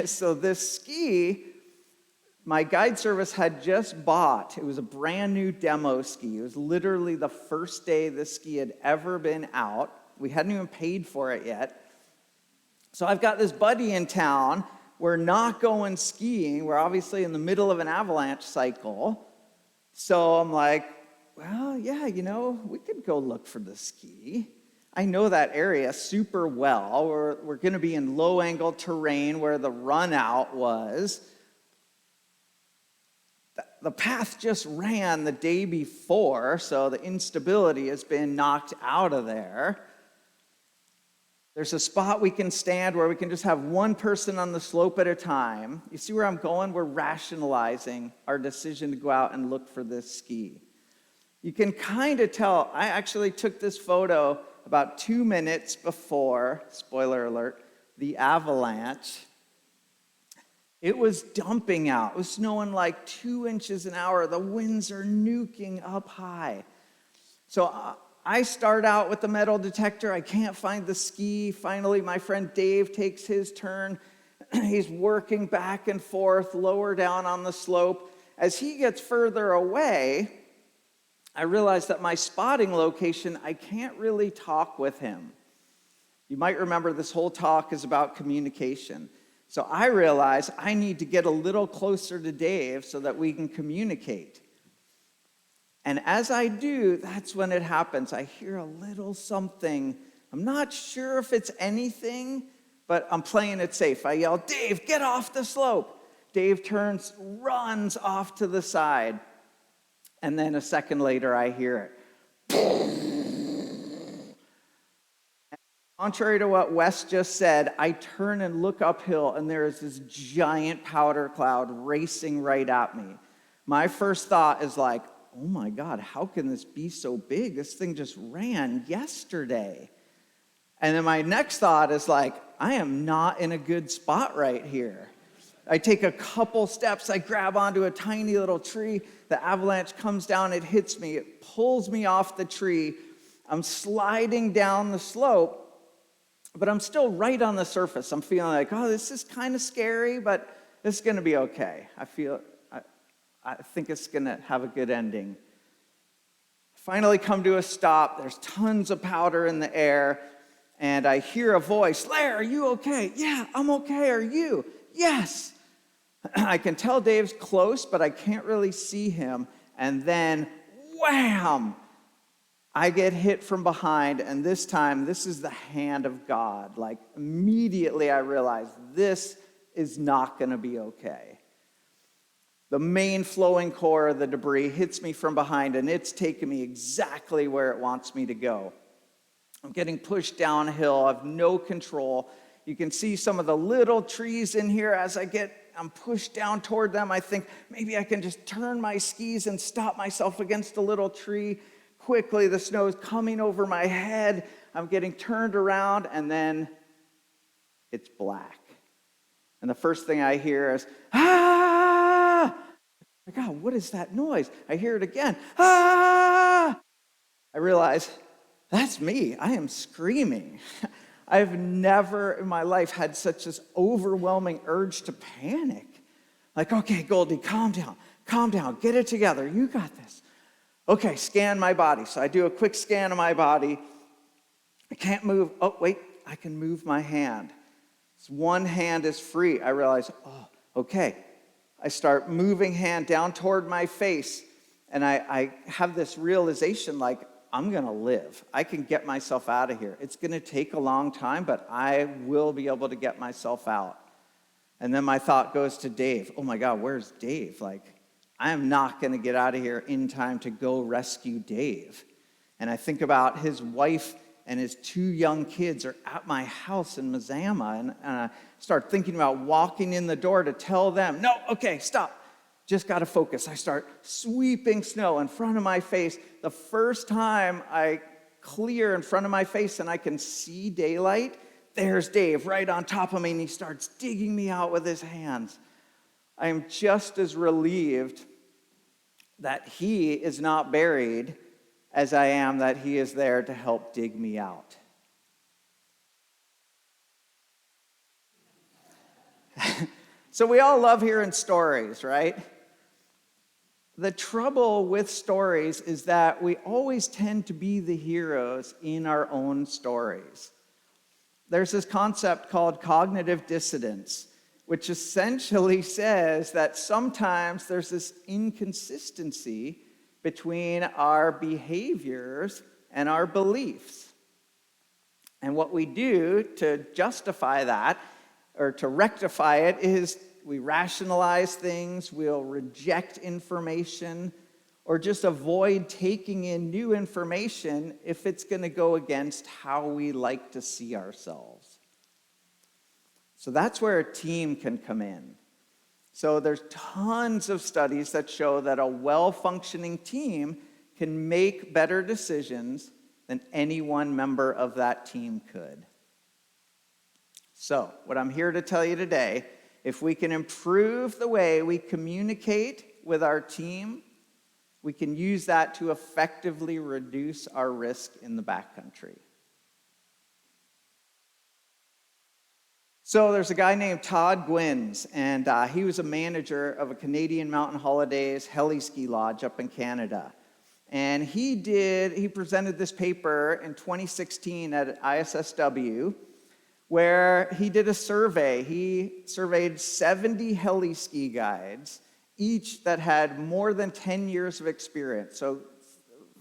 So this ski, my guide service had just bought. It was a brand new demo ski. It was literally the first day this ski had ever been out. We hadn't even paid for it yet. So I've got this buddy in town. We're not going skiing. We're obviously in the middle of an avalanche cycle. So I'm like, well, yeah, we could go look for the ski. I know that area super well. We're going to be in low-angle terrain where the run out was. The path just ran the day before, so the instability has been knocked out of there. There's a spot we can stand where we can just have one person on the slope at a time. You see where I'm going? We're rationalizing our decision to go out and look for this ski. You can kind of tell. I actually took this photo about 2 minutes before, spoiler alert, the avalanche. It was dumping out. It was snowing like 2 inches an hour. The winds are nuking up high. So I start out with the metal detector. I can't find the ski. Finally, my friend Dave takes his turn. He's working back and forth, lower down on the slope. As he gets further away, I realize that my spotting location, I can't really talk with him. You might remember this whole talk is about communication. So I realize I need to get a little closer to Dave so that we can communicate. And as I do, that's when it happens. I hear a little something. I'm not sure if it's anything, but I'm playing it safe. I yell, "Dave, get off the slope." Dave turns, runs off to the side. And then a second later, I hear it. Contrary to what Wes just said, I turn and look uphill, and there is this giant powder cloud racing right at me. My first thought is like, oh my God, how can this be so big? This thing just ran yesterday. And then my next thought is like, I am not in a good spot right here. I take a couple steps, I grab onto a tiny little tree, the avalanche comes down, it hits me, it pulls me off the tree. I'm sliding down the slope, but I'm still right on the surface. I'm feeling like, oh, this is kind of scary, but it's gonna be okay. I think it's gonna have a good ending. Finally come to a stop, there's tons of powder in the air, and I hear a voice, "Lair, are you okay?" "Yeah, I'm okay, are you?" "Yes." I can tell Dave's close, but I can't really see him. And then, wham! I get hit from behind, and this time, this is the hand of God. Like, immediately I realize this is not gonna be okay. The main flowing core of the debris hits me from behind, and it's taking me exactly where it wants me to go. I'm getting pushed downhill. I have no control. You can see some of the little trees in here as I'm pushed down toward them. I think maybe I can just turn my skis and stop myself against a little tree. Quickly, the snow is coming over my head. I'm getting turned around, and then it's black. And the first thing I hear is, "Ah!" My God, what is that noise? I hear it again. "Ah!" I realize, that's me. I am screaming. I've never in my life had such this overwhelming urge to panic. Like, okay, Goldie, calm down, get it together, you got this. Okay, scan my body. So I do a quick scan of my body. I can't move. Oh, wait, I can move my hand. So one hand is free. I realize, oh, okay. I start moving hand down toward my face, and I have this realization like, I'm gonna live. I can get myself out of here. It's gonna take a long time, but I will be able to get myself out. And then my thought goes to Dave. Oh my God, where's Dave? Like, I am not gonna get out of here in time to go rescue Dave. And I think about his wife and his 2 young kids are at my house in Mazama, and I start thinking about walking in the door to tell them, no, okay, stop. Just got to focus. I start sweeping snow in front of my face. The first time I clear in front of my face and I can see daylight, there's Dave right on top of me, and he starts digging me out with his hands. I am just as relieved that he is not buried as I am that he is there to help dig me out. So we all love hearing stories, right? The trouble with stories is that we always tend to be the heroes in our own stories. There's this concept called cognitive dissonance, which essentially says that sometimes there's this inconsistency between our behaviors and our beliefs. And what we do to justify that, or to rectify it, is we rationalize things, we'll reject information, or just avoid taking in new information if it's going to go against how we like to see ourselves. So that's where a team can come in. So there's tons of studies that show that a well-functioning team can make better decisions than any one member of that team could. So what I'm here to tell you today If we can improve the way we communicate with our team, we can use that to effectively reduce our risk in the backcountry. So there's a guy named Todd Gwynns, and he was a manager of a Canadian Mountain Holidays heli ski lodge up in Canada. And he presented this paper in 2016 at ISSW, where he did a survey. He surveyed 70 heli ski guides, each that had more than 10 years of experience. So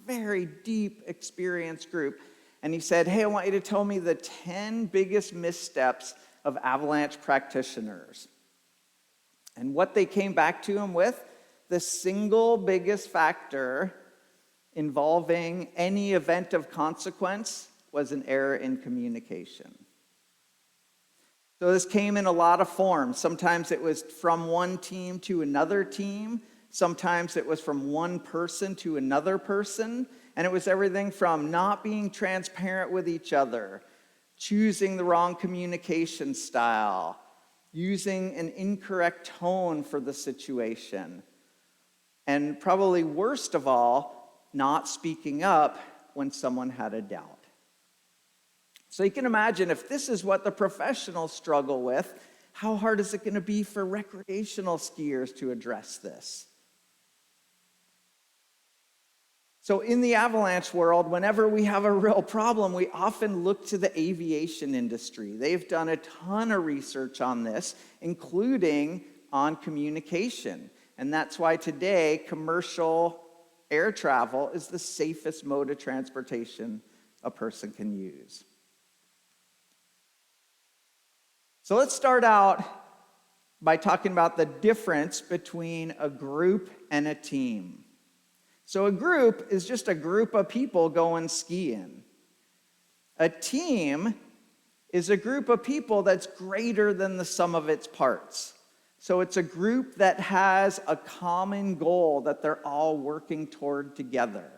very deep experience group. And he said, hey, I want you to tell me the 10 biggest missteps of avalanche practitioners. And what they came back to him with, the single biggest factor involving any event of consequence was an error in communication. So this came in a lot of forms. Sometimes it was from one team to another team. Sometimes it was from one person to another person. And it was everything from not being transparent with each other, choosing the wrong communication style, using an incorrect tone for the situation, and probably worst of all, not speaking up when someone had a doubt. So you can imagine if this is what the professionals struggle with, how hard is it going to be for recreational skiers to address this? So in the avalanche world, whenever we have a real problem, we often look to the aviation industry. They've done a ton of research on this, including on communication. And that's why today, commercial air travel is the safest mode of transportation a person can use. So let's start out by talking about the difference between a group and a team. So a group is just a group of people going skiing. A team is a group of people that's greater than the sum of its parts. So it's a group that has a common goal that they're all working toward together.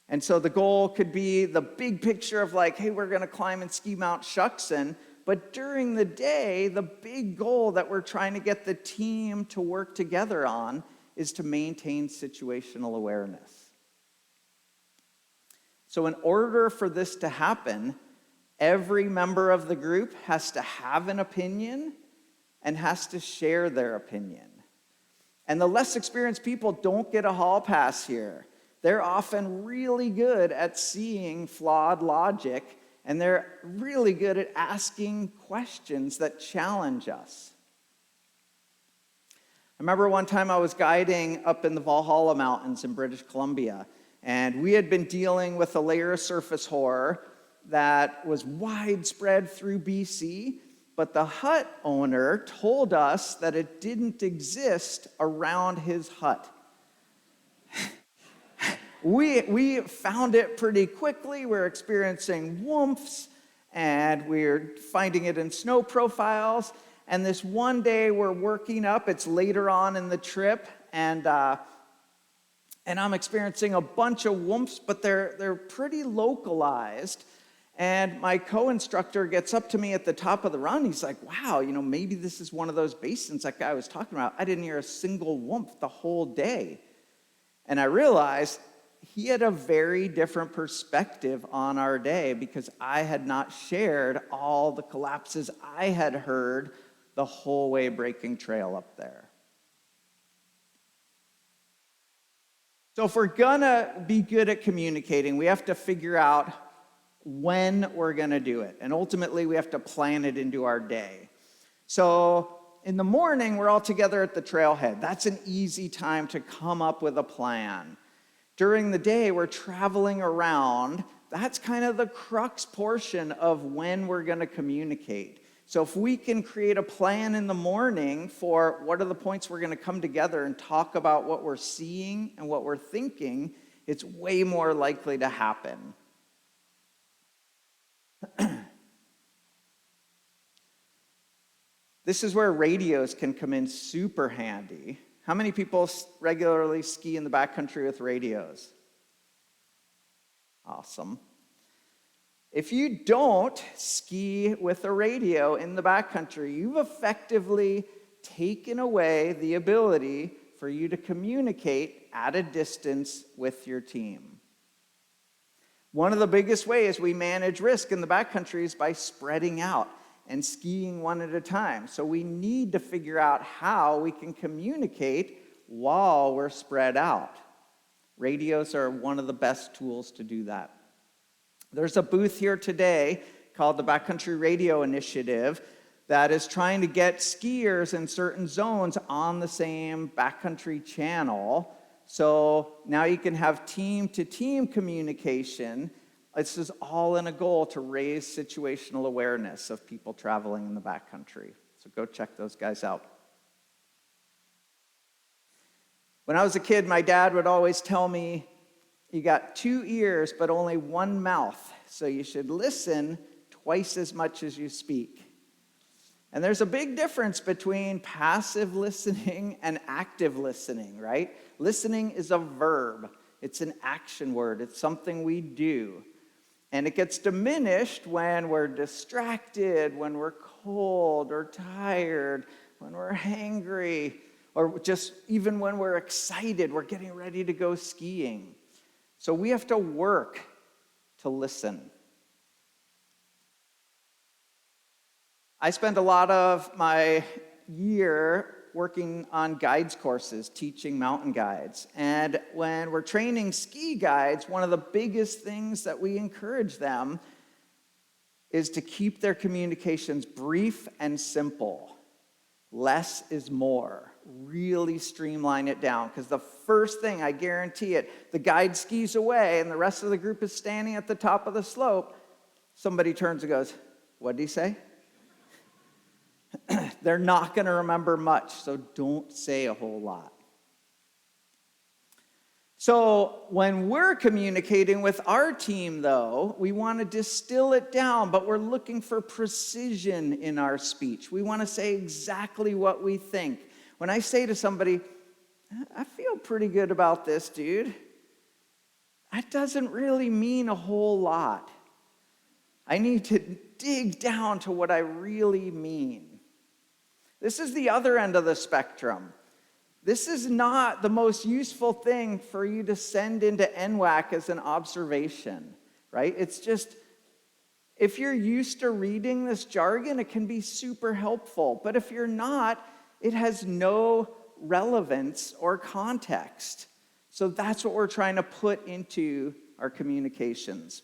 And so the goal could be the big picture of like, hey, we're going to climb and ski Mount Shuckson. But during the day, the big goal that we're trying to get the team to work together on is to maintain situational awareness. So in order for this to happen, every member of the group has to have an opinion and has to share their opinion. And the less experienced people don't get a hall pass here. They're often really good at seeing flawed logic, and they're really good at asking questions that challenge us. I remember one time I was guiding up in the Valhalla Mountains in British Columbia, and we had been dealing with a layer of surface horror that was widespread through BC, but the hut owner told us that it didn't exist around his hut. We found it pretty quickly. We're experiencing WUMFs, and we're finding it in snow profiles. And this one day we're working up, it's later on in the trip, and I'm experiencing a bunch of WUMFs, but they're pretty localized. And my co-instructor gets up to me at the top of the run. He's like, wow, maybe this is one of those basins that guy was talking about. I didn't hear a single WUMF the whole day. And I realized he had a very different perspective on our day because I had not shared all the collapses I had heard the whole way breaking trail up there. So if we're gonna be good at communicating, we have to figure out when we're gonna do it. And ultimately, we have to plan it into our day. So in the morning, we're all together at the trailhead. That's an easy time to come up with a plan. During the day, we're traveling around. That's kind of the crux portion of when we're gonna communicate. So if we can create a plan in the morning for what are the points we're going to come together and talk about what we're seeing and what we're thinking, it's way more likely to happen. This is where radios can come in super handy. How many people regularly ski in the backcountry with radios? Awesome. If you don't ski with a radio in the backcountry, you've effectively taken away the ability for you to communicate at a distance with your team. One of the biggest ways we manage risk in the backcountry is by spreading out and skiing one at a time. So we need to figure out how we can communicate while we're spread out. Radios are one of the best tools to do that. There's a booth here today called the Backcountry Radio Initiative that is trying to get skiers in certain zones on the same backcountry channel. So now you can have team-to-team communication. This is all in a goal to raise situational awareness of people traveling in the backcountry. So go check those guys out. When I was a kid, my dad would always tell me, you got 2 ears, but only 1 mouth, so you should listen twice as much as you speak. And there's a big difference between passive listening and active listening, right? Listening is a verb. It's an action word. It's something we do. And it gets diminished when we're distracted, when we're cold or tired, when we're hangry, or just even when we're excited, we're getting ready to go skiing. So we have to work to listen. I spent a lot of my year working on guides courses, teaching mountain guides. And when we're training ski guides, one of the biggest things that we encourage them is to keep their communications brief and simple. Less is more. Really streamline it down, because the first thing, I guarantee it, the guide skis away and the rest of the group is standing at the top of the slope, somebody turns and goes, "What did he say?" They're not going to remember much, so don't say a whole lot. So when we're communicating with our team, though, we want to distill it down, but we're looking for precision in our speech. We want to say exactly what we think. When I say to somebody, "I feel pretty good about this, dude," that doesn't really mean a whole lot. I need to dig down to what I really mean. This is the other end of the spectrum. This is not the most useful thing for you to send into NWAC as an observation, right? It's just, if you're used to reading this jargon, it can be super helpful. But if you're not, it has no relevance or context. So that's what we're trying to put into our communications.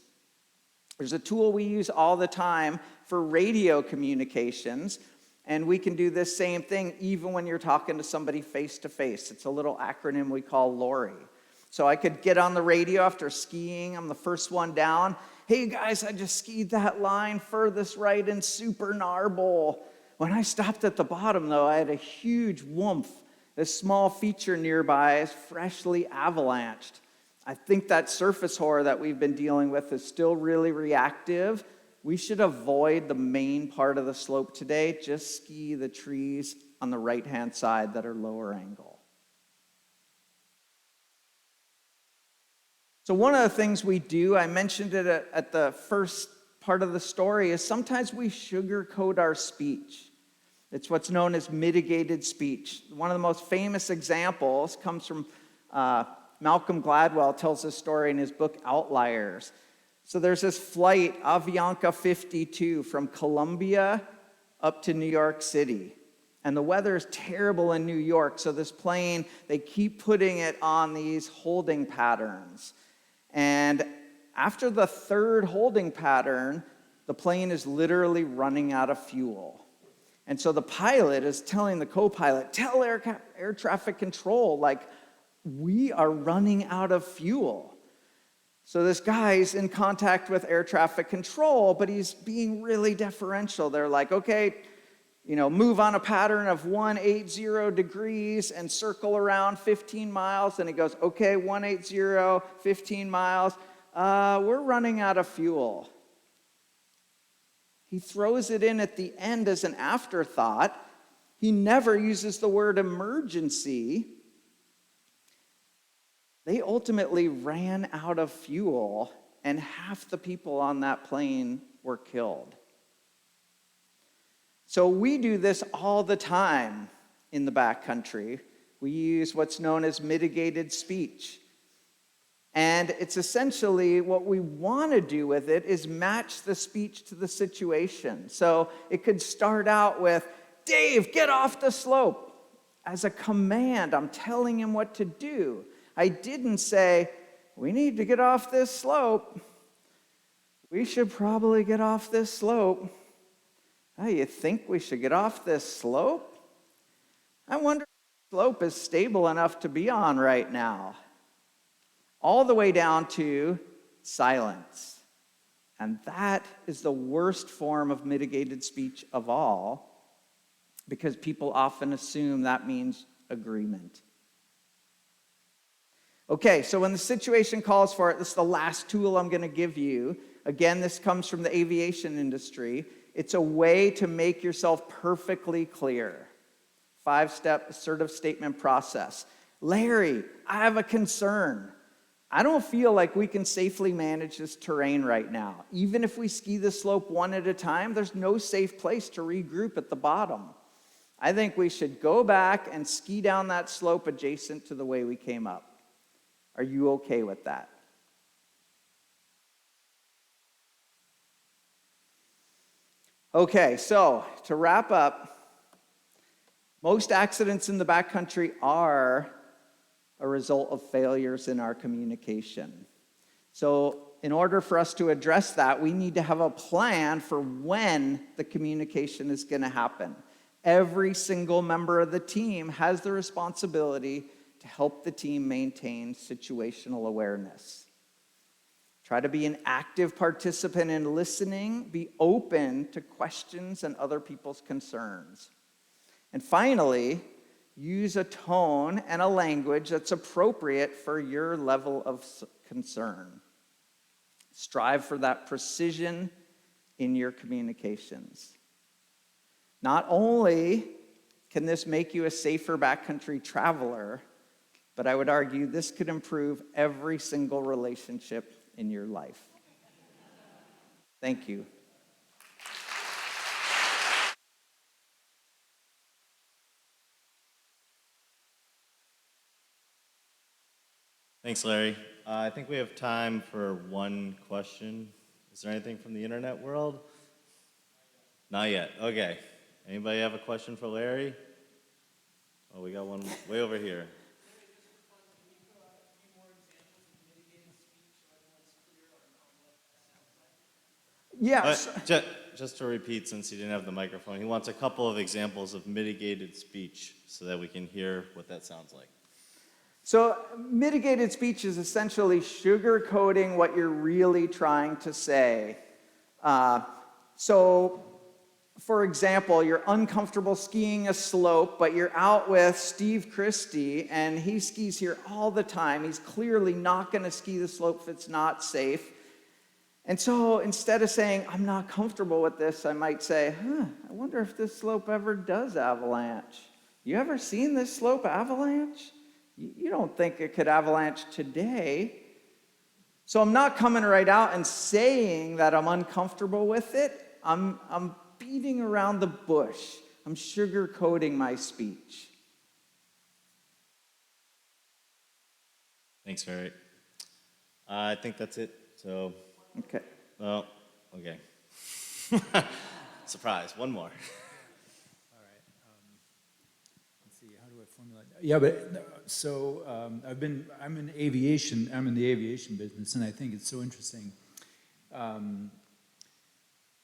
There's a tool we use all the time for radio communications, and we can do this same thing even when you're talking to somebody face-to-face. It's a little acronym we call LORI. So I could get on the radio after skiing. I'm the first one down. "Hey guys, I just skied that line furthest right in Super Narble." When I stopped at the bottom, though, I had a huge woomph. This small feature nearby is freshly avalanched. I think that surface horror that we've been dealing with is still really reactive. We should avoid the main part of the slope today. Just ski the trees on the right-hand side that are lower angle. So one of the things we do, I mentioned it at the first part of the story, is sometimes we sugarcoat our speech. It's what's known as mitigated speech. One of the most famous examples comes from Malcolm Gladwell, tells this story in his book Outliers. So there's this flight, Avianca 52, from Colombia up to New York City. And the weather is terrible in New York, so this plane, they keep putting it on these holding patterns. And after the third holding pattern, the plane is literally running out of fuel. And so the pilot is telling the co-pilot, "Tell air traffic control, like, we are running out of fuel." So this guy's in contact with air traffic control, but he's being really deferential. They're like, "Okay, move on a pattern of 180 degrees and circle around 15 miles. And he goes, "Okay, 180, 15 miles. We're running out of fuel." He throws it in at the end as an afterthought. He never uses the word emergency. They ultimately ran out of fuel and half the people on that plane were killed. So we do this all the time in the backcountry. We use what's known as mitigated speech. And it's essentially what we want to do with it is match the speech to the situation. So it could start out with, Dave, get off the slope. As a command, I'm telling him what to do. I didn't say, we need to get off this slope. We should probably get off this slope. Oh, you think we should get off this slope? I wonder if the slope is stable enough to be on right now. All the way down to silence. And that is the worst form of mitigated speech of all, because people often assume that means agreement. Okay, so when the situation calls for it, this is the last tool I'm going to give you. Again, this comes from the aviation industry. It's a way to make yourself perfectly clear. 5-step assertive statement process. Larry, I have a concern. I don't feel like we can safely manage this terrain right now. Even if we ski the slope one at a time, there's no safe place to regroup at the bottom. I think we should go back and ski down that slope adjacent to the way we came up. Are you okay with that? Okay, so to wrap up, most accidents in the backcountry are a result of failures in our communication. So in order for us to address that, we need to have a plan for when the communication is going to happen. Every single member of the team has the responsibility to help the team maintain situational awareness. Try to be an active participant in listening. Be open to questions and other people's concerns. And finally, use a tone and a language that's appropriate for your level of concern. Strive for that precision in your communications. Not only can this make you a safer backcountry traveler, but I would argue this could improve every single relationship in your life. Thank you. Thanks, Larry. I think we have time for one question. Is there anything from the internet world? Not yet. Okay. Anybody have a question for Larry? Oh, we got one way over here. Yes. Just to repeat, since he didn't have the microphone, he wants a couple of examples of mitigated speech so that we can hear what that sounds like. So mitigated speech is essentially sugarcoating what you're really trying to say. So, for example, you're uncomfortable skiing a slope, but you're out with Steve Christie, and he skis here all the time. He's clearly not going to ski the slope if it's not safe. And so instead of saying, I'm not comfortable with this, I might say, I wonder if this slope ever does avalanche. You ever seen this slope avalanche? You don't think it could avalanche today. So I'm not coming right out and saying that I'm uncomfortable with it. I'm beating around the bush. I'm sugarcoating my speech. Thanks, Barry. I think that's it. So, Okay. well, okay. Surprise, one more. All right. Let's see. How do I formulate that? Yeah, but so I'm in aviation. I'm in the aviation business, and I think it's so interesting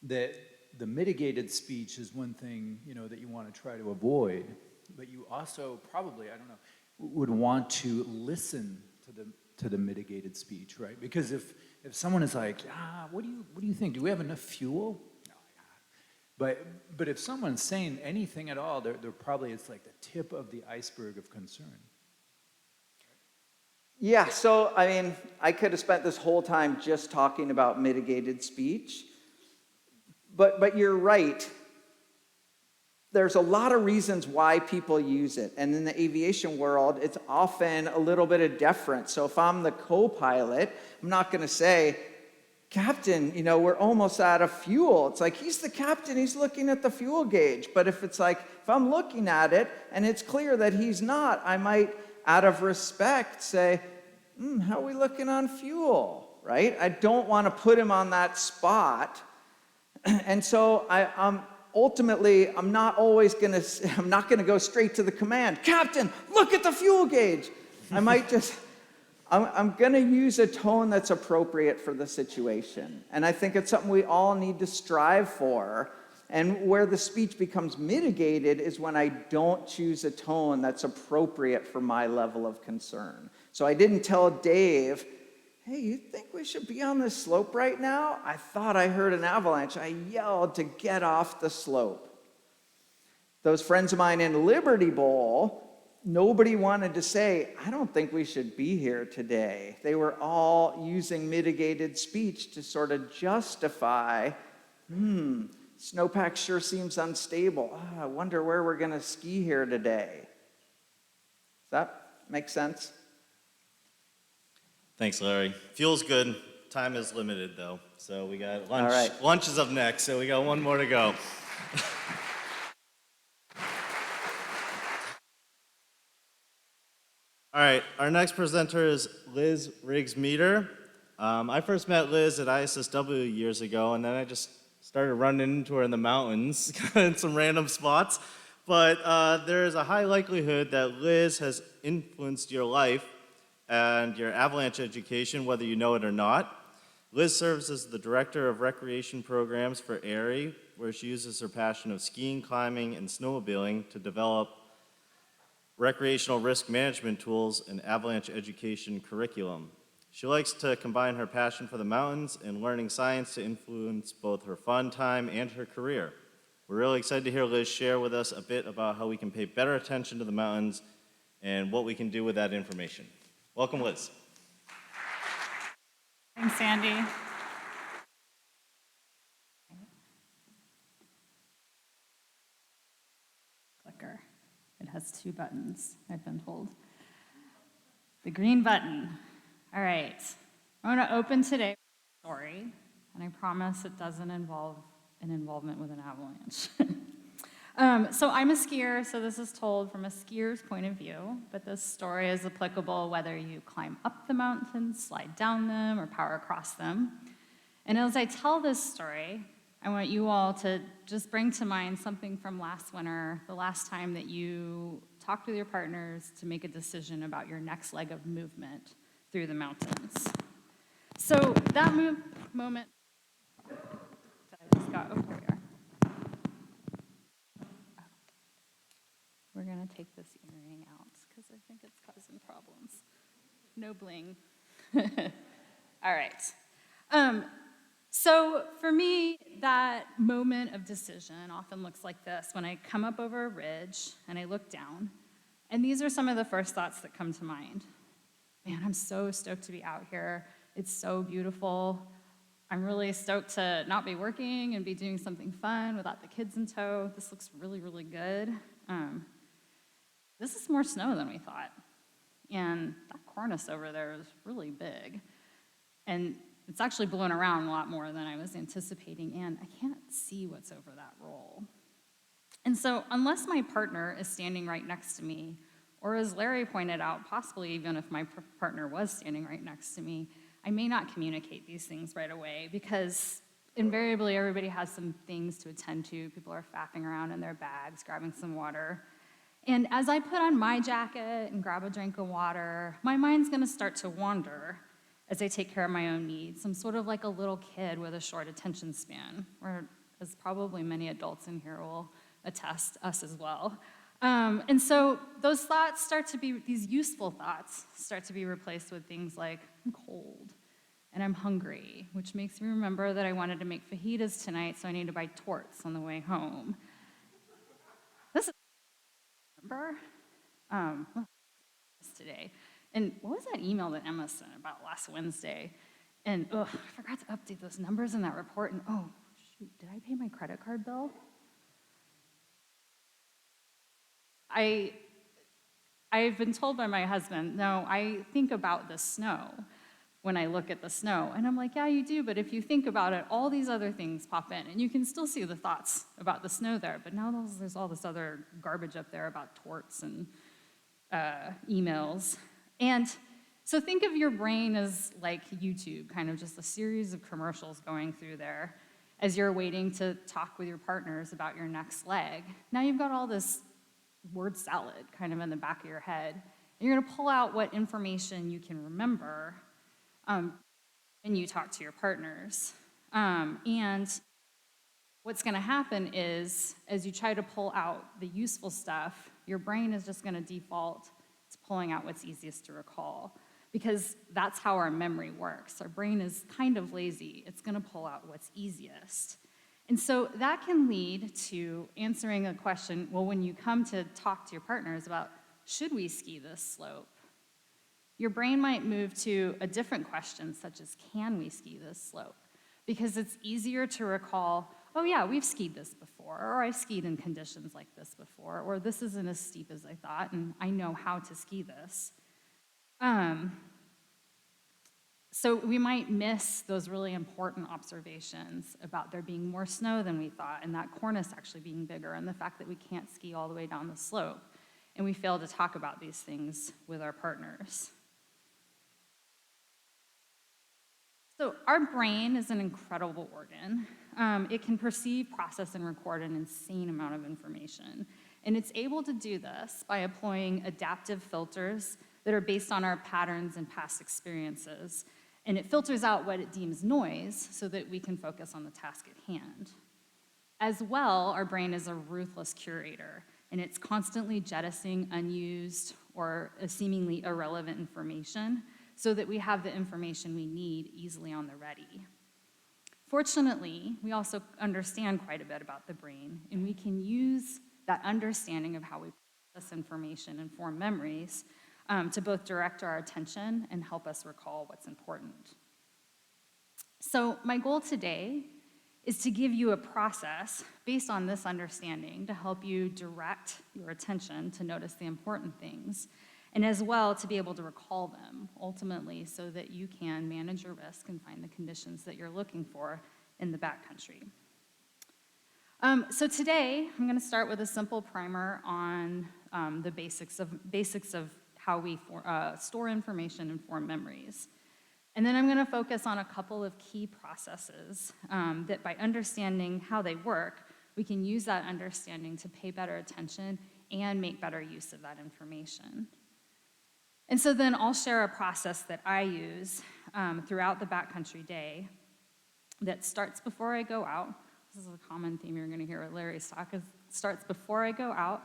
that the mitigated speech is one thing, that you want to try to avoid, but you also probably, would want to listen to the mitigated speech, right? Because if someone is like, what do you think? Do we have enough fuel? No, but if someone's saying anything at all, they're probably, it's like the tip of the iceberg of concern. Yeah, so, I could have spent this whole time just talking about mitigated speech. But you're right. There's a lot of reasons why people use it. And in the aviation world, it's often a little bit of deference. So if I'm the co-pilot, I'm not going to say, Captain, we're almost out of fuel. It's like, he's the captain, he's looking at the fuel gauge. But if I'm looking at it and it's clear that he's not, I might, out of respect, say, how are we looking on fuel, right? I don't want to put him on that spot. And so ultimately, I'm not going to go straight to the command, Captain, look at the fuel gauge. I might I'm going to use a tone that's appropriate for the situation. And I think it's something we all need to strive for. And where the speech becomes mitigated is when I don't choose a tone that's appropriate for my level of concern. So I didn't tell Dave, hey, you think we should be on this slope right now? I thought I heard an avalanche. I yelled to get off the slope. Those friends of mine in Liberty Bowl, nobody wanted to say, I don't think we should be here today. They were all using mitigated speech to sort of justify, snowpack sure seems unstable. I wonder where we're going to ski here today. Does that make sense? Thanks, Larry. Fuel's good. Time is limited, though. So we got lunch. All right. Lunch is up next, so we got one more to go. All right, our next presenter is Liz Riggs-Meter. I first met Liz at ISSW years ago, and then I just started running into her in the mountains in some random spots. But there is a high likelihood that Liz has influenced your life and your avalanche education, whether you know it or not. Liz serves as the Director of Recreation Programs for ARI, where she uses her passion of skiing, climbing, and snowmobiling to develop recreational risk management tools and avalanche education curriculum. She likes to combine her passion for the mountains and learning science to influence both her fun time and her career. We're really excited to hear Liz share with us a bit about how we can pay better attention to the mountains and what we can do with that information. Welcome, Liz. Thanks, Andy. Clicker. It has 2 buttons, I've been told. The green button. All right. I'm going to open today with a story, and I promise it doesn't involve an involvement with an avalanche. So I'm a skier, so this is told from a skier's point of view, but this story is applicable whether you climb up the mountains, slide down them, or power across them. And as I tell this story, I want you all to just bring to mind something from last winter, the last time that you talked with your partners to make a decision about your next leg of movement through the mountains. So that moment that I just got, oh, here we are. We're going to take this earring out because I think it's causing problems. No bling. All right. So for me, that moment of decision often looks like this when I come up over a ridge and I look down. And these are some of the first thoughts that come to mind. Man, I'm so stoked to be out here. It's so beautiful. I'm really stoked to not be working and be doing something fun without the kids in tow. This looks really, really good. This is more snow than we thought. And that cornice over there is really big. And it's actually blown around a lot more than I was anticipating, and I can't see what's over that roll. And so unless my partner is standing right next to me, or as Larry pointed out, possibly even if my partner was standing right next to me, I may not communicate these things right away because invariably everybody has some things to attend to. People are faffing around in their bags, grabbing some water. And as I put on my jacket and grab a drink of water, my mind's gonna start to wander as I take care of my own needs. I'm sort of like a little kid with a short attention span, or as probably many adults in here will attest, us as well. And so those thoughts start to be, these useful thoughts start to be replaced with things like, I'm cold and I'm hungry, which makes me remember that I wanted to make fajitas tonight, so I need to buy torts on the way home. This is, remember? Today. And what was that email that Emma sent about last Wednesday? And I forgot to update those numbers in that report. And oh, shoot, did I pay my credit card bill? I've been told by my husband, no, I think about the snow. when I look at the snow. And I'm like, yeah, you do, but if you think about it, all these other things pop in, and you can still see the thoughts about the snow there, but now there's all this other garbage up there about torts and emails. And so think of your brain as like YouTube, kind of just a series of commercials going through there as you're waiting to talk with your partners about your next leg. Now you've got all this word salad kind of in the back of your head, and you're gonna pull out what information you can remember when you talk to your partners. And what's gonna happen is, as you try to pull out the useful stuff, your brain is just gonna default to pulling out what's easiest to recall, because that's how our memory works. Our brain is kind of lazy. It's gonna pull out what's easiest. And so that can lead to answering a question, well, when you come to talk to your partners about, should we ski this slope? Your brain might move to a different question, such as, can we ski this slope? Because it's easier to recall, oh yeah, we've skied this before, or I've skied in conditions like this before, or this isn't as steep as I thought, and I know how to ski this. So we might miss those really important observations about there being more snow than we thought, and that cornice actually being bigger, and the fact that we can't ski all the way down the slope. And we fail to talk about these things with our partners. So our brain is an incredible organ. It can perceive, process, and record an insane amount of information. And it's able to do this by employing adaptive filters that are based on our patterns and past experiences. And it filters out what it deems noise so that we can focus on the task at hand. As well, our brain is a ruthless curator, and it's constantly jettisoning unused or seemingly irrelevant information so that we have the information we need easily on the ready. Fortunately, we also understand quite a bit about the brain, and we can use that understanding of how we process information and form memories to both direct our attention and help us recall what's important. So my goal today is to give you a process based on this understanding to help you direct your attention to notice the important things, and as well to be able to recall them ultimately so that you can manage your risk and find the conditions that you're looking for in the backcountry. So today, I'm gonna start with a simple primer on the basics of how we store information and form memories. And then I'm gonna focus on a couple of key processes that by understanding how they work, we can use that understanding to pay better attention and make better use of that information. And so then I'll share a process that I use throughout the backcountry day that starts before I go out. This is a common theme you're gonna hear at Larry's talk, is starts before I go out,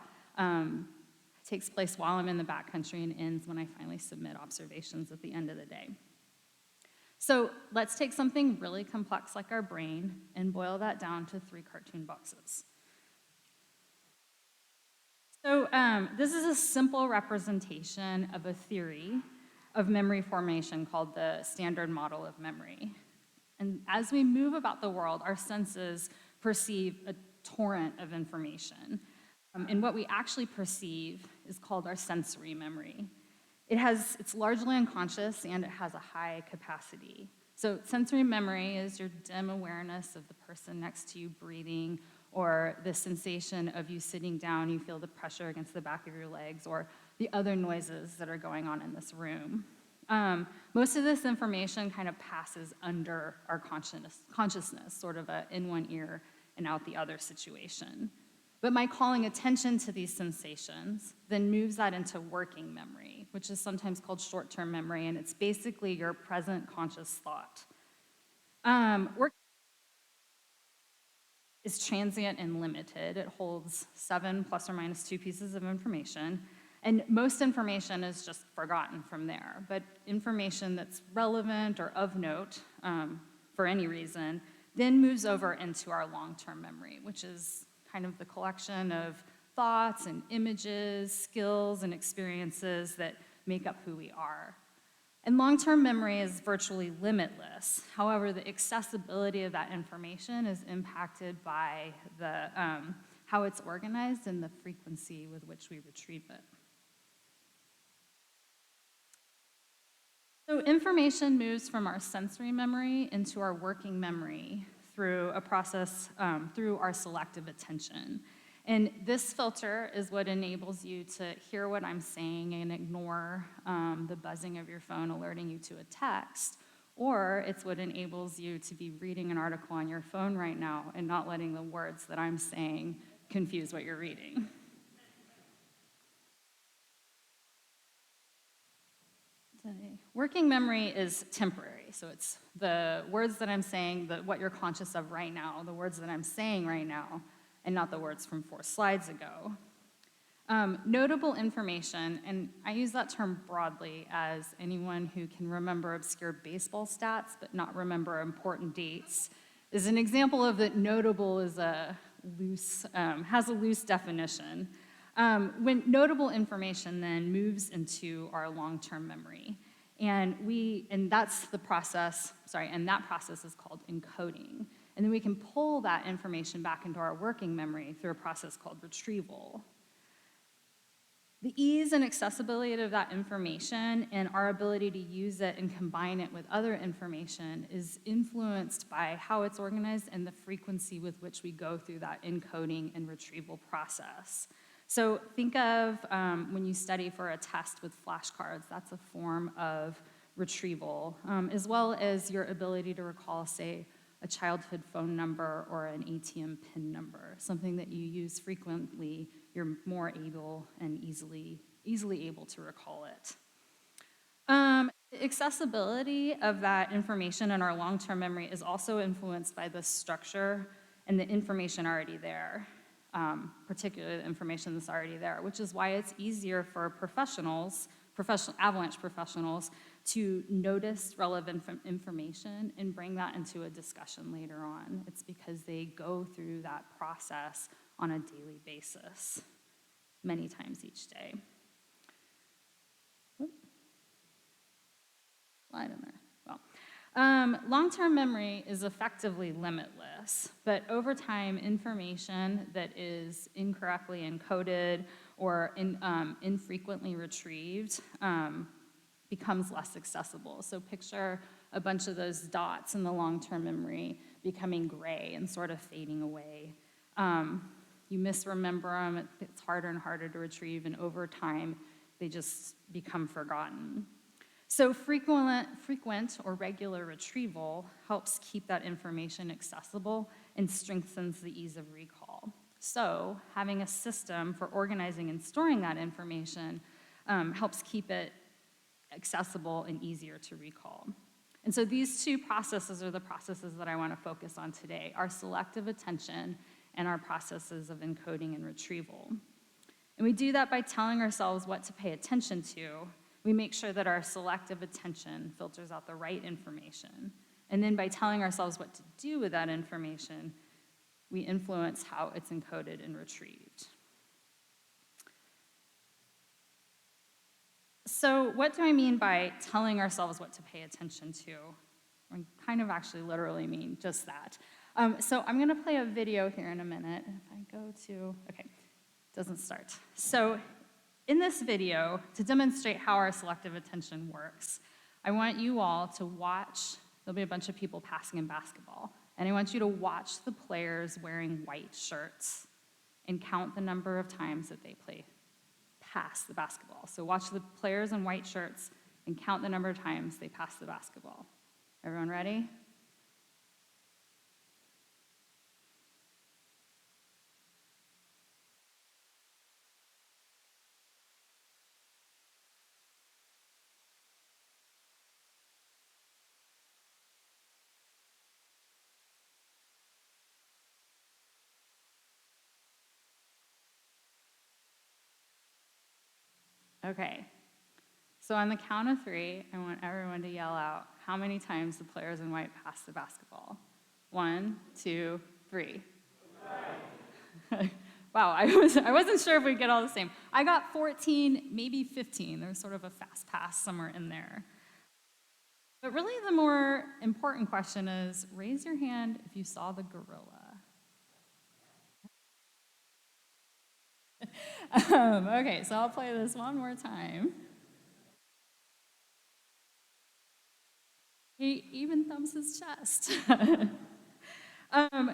takes place while I'm in the backcountry, and ends when I finally submit observations at the end of the day. So let's take something really complex like our brain and boil that down to 3 cartoon boxes. So this is a simple representation of a theory of memory formation called the standard model of memory. And as we move about the world, our senses perceive a torrent of information. And what we actually perceive is called our sensory memory. It's largely unconscious, and it has a high capacity. So sensory memory is your dim awareness of the person next to you breathing, or the sensation of you sitting down, you feel the pressure against the back of your legs, or the other noises that are going on in this room. Most of this information kind of passes under our consciousness, sort of a in one ear and out the other situation. But my calling attention to these sensations then moves that into working memory, which is sometimes called short-term memory, and it's basically your present conscious thought. Work is transient and limited. It holds 7 plus or minus 2 pieces of information, and most information is just forgotten from there. But information that's relevant or of note for any reason then moves over into our long-term memory, which is kind of the collection of thoughts and images, skills, and experiences that make up who we are. And long-term memory is virtually limitless. However, the accessibility of that information is impacted by how it's organized and the frequency with which we retrieve it. So information moves from our sensory memory into our working memory through a process, through our selective attention. And this filter is what enables you to hear what I'm saying and ignore the buzzing of your phone alerting you to a text, or it's what enables you to be reading an article on your phone right now and not letting the words that I'm saying confuse what you're reading. Working memory is temporary, so it's the words that I'm saying, what you're conscious of right now, the words that I'm saying right now, and not the words from 4 slides ago. Notable information, and I use that term broadly as anyone who can remember obscure baseball stats but not remember important dates, is an example of that notable is has a loose definition. When notable information then moves into our long-term memory, and that's the process, and that process is called encoding. And then we can pull that information back into our working memory through a process called retrieval. The ease and accessibility of that information and our ability to use it and combine it with other information is influenced by how it's organized and the frequency with which we go through that encoding and retrieval process. So think of when you study for a test with flashcards, that's a form of retrieval, as well as your ability to recall, say, a childhood phone number or an ATM PIN number, something that you use frequently, you're more able and easily able to recall it. Accessibility of that information in our long-term memory is also influenced by the structure and the information already there, particularly the information that's already there, which is why it's easier for professional Avalanche professionals to notice relevant information and bring that into a discussion later on. It's because they go through that process on a daily basis, many times each day. Slide in there. Well, long-term memory is effectively limitless, but over time, information that is incorrectly encoded or infrequently retrieved becomes less accessible. So picture a bunch of those dots in the long-term memory becoming gray and sort of fading away. You misremember them, it's harder and harder to retrieve, and over time, they just become forgotten. So frequent or regular retrieval helps keep that information accessible and strengthens the ease of recall. So having a system for organizing and storing that information helps keep it accessible and easier to recall. And so these two processes are the processes that I want to focus on today, our selective attention and our processes of encoding and retrieval. And we do that by telling ourselves what to pay attention to. We make sure that our selective attention filters out the right information. And then by telling ourselves what to do with that information, we influence how it's encoded and retrieved. So what do I mean by telling ourselves what to pay attention to? I kind of actually literally mean just that. So I'm going to play a video here in a minute. If I go to, okay, it doesn't start. So in this video, to demonstrate how our selective attention works, I want you all to watch, there'll be a bunch of people passing in basketball, and I want you to watch the players wearing white shirts and count the number of times that they pass the basketball. So watch the players in white shirts and count the number of times they pass the basketball. Everyone ready? Okay, so on the count of 3, I want everyone to yell out how many times the players in white pass the basketball. 1, 2, 3. Wow, I wasn't sure if we'd get all the same. I got 14, maybe 15. There was sort of a fast pass somewhere in there. But really the more important question is, raise your hand if you saw the gorilla. Okay, so I'll play this one more time. He even thumbs his chest.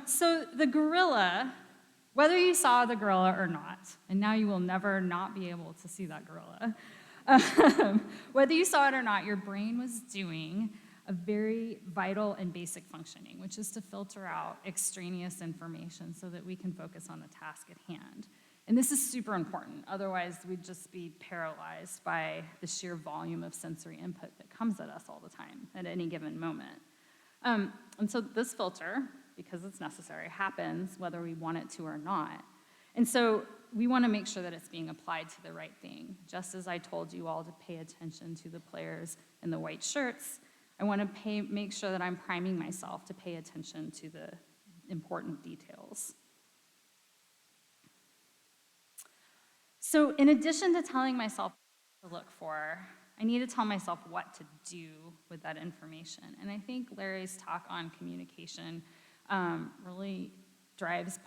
So the gorilla, whether you saw the gorilla or not, and now you will never not be able to see that gorilla, whether you saw it or not, your brain was doing a very vital and basic functioning, which is to filter out extraneous information so that we can focus on the task at hand. And this is super important, otherwise we'd just be paralyzed by the sheer volume of sensory input that comes at us all the time at any given moment. And so this filter, because it's necessary, happens whether we want it to or not. And so we want to make sure that it's being applied to the right thing. Just as I told you all to pay attention to the players in the white shirts, I want to make sure that I'm priming myself to pay attention to the important details. So in addition to telling myself what to look for, I need to tell myself what to do with that information. And I think Larry's talk on communication really drives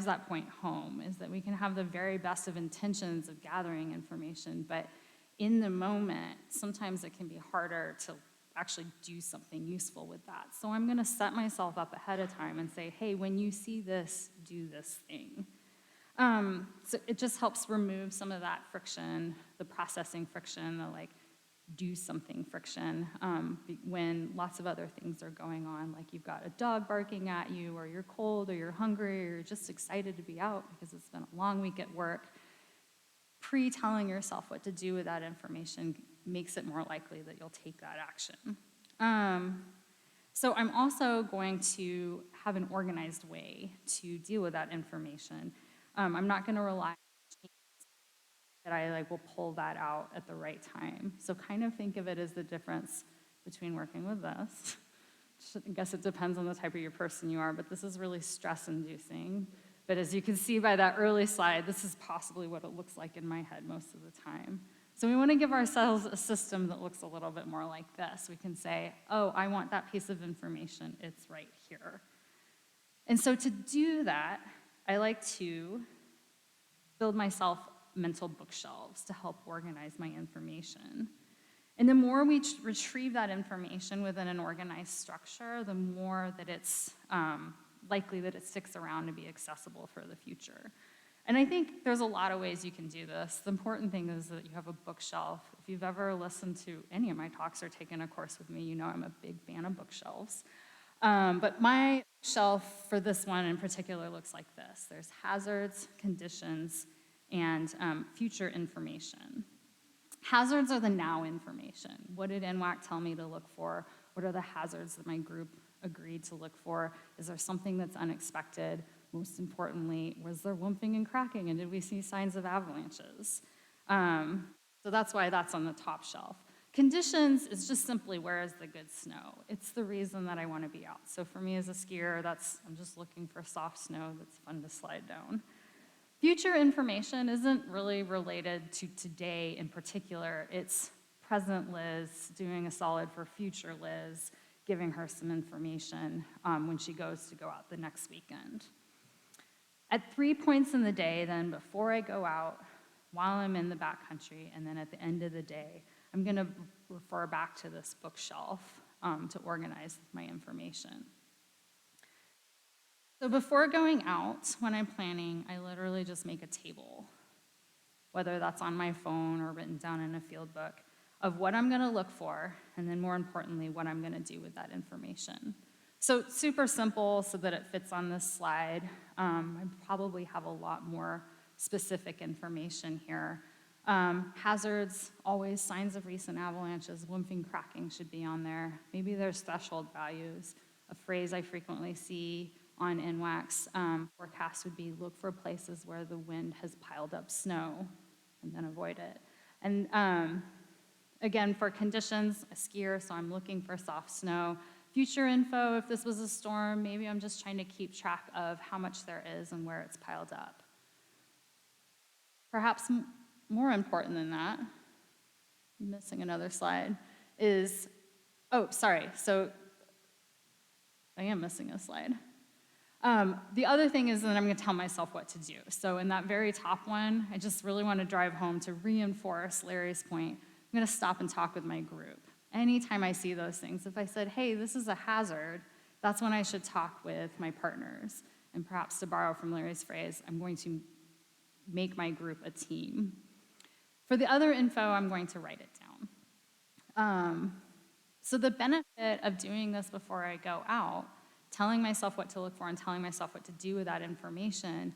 that point home, is that we can have the very best of intentions of gathering information, but in the moment, sometimes it can be harder to actually do something useful with that. So I'm gonna set myself up ahead of time and say, hey, when you see this, do this thing. So it just helps remove some of that friction, the processing friction, the like, do something friction, when lots of other things are going on, like you've got a dog barking at you, or you're cold, or you're hungry, or you're just excited to be out because it's been a long week at work. Pre-telling yourself what to do with that information makes it more likely that you'll take that action. So I'm also going to have an organized way to deal with that information. I'm not going to rely on that I will pull that out at the right time. So kind of think of it as the difference between working with this. I guess it depends on the type of your person you are, but this is really stress-inducing. But as you can see by that early slide, this is possibly what it looks like in my head most of the time. So we want to give ourselves a system that looks a little bit more like this. We can say, oh, I want that piece of information. It's right here. And so to do that, I like to build myself mental bookshelves to help organize my information. And the more we retrieve that information within an organized structure, the more that it's likely that it sticks around to be accessible for the future. And I think there's a lot of ways you can do this. The important thing is that you have a bookshelf. If you've ever listened to any of my talks or taken a course with me, you know I'm a big fan of bookshelves. But my shelf for this one in particular looks like this. There's hazards, conditions, and future information. Hazards are the now information. What did NWAC tell me to look for? What are the hazards that my group agreed to look for? Is there something that's unexpected? Most importantly, was there wumping and cracking, and did we see signs of avalanches? So that's why that's on the top shelf. Conditions is just simply, where is the good snow? It's the reason that I want to be out. So for me as a skier, I'm just looking for soft snow that's fun to slide down. Future information isn't really related to today in particular. It's present Liz doing a solid for future Liz, giving her some information when she goes to go out the next weekend. At 3 points in the day, then, before I go out, while I'm in the backcountry, and then at the end of the day, I'm going to refer back to this bookshelf to organize my information. So before going out, when I'm planning, I literally just make a table, whether that's on my phone or written down in a field book, of what I'm going to look for, and then more importantly, what I'm going to do with that information. So super simple so that it fits on this slide. I probably have a lot more specific information here. Hazards, always signs of recent avalanches, wumping, cracking should be on there. Maybe there's threshold values. A phrase I frequently see on NWAC's forecast would be, look for places where the wind has piled up snow, and then avoid it. And again, for conditions, a skier, so I'm looking for soft snow. Future info, if this was a storm, maybe I'm just trying to keep track of how much there is and where it's piled up. Perhaps more important than that, I'm missing another slide, is, so I am missing a slide. The other thing is that I'm going to tell myself what to do. So in that very top one, I just really want to drive home to reinforce Larry's point. I'm going to stop and talk with my group. Anytime I see those things, if I said, hey, this is a hazard, that's when I should talk with my partners. And perhaps to borrow from Larry's phrase, I'm going to make my group a team. For the other info, I'm going to write it down. So the benefit of doing this before I go out, telling myself what to look for and telling myself what to do with that information,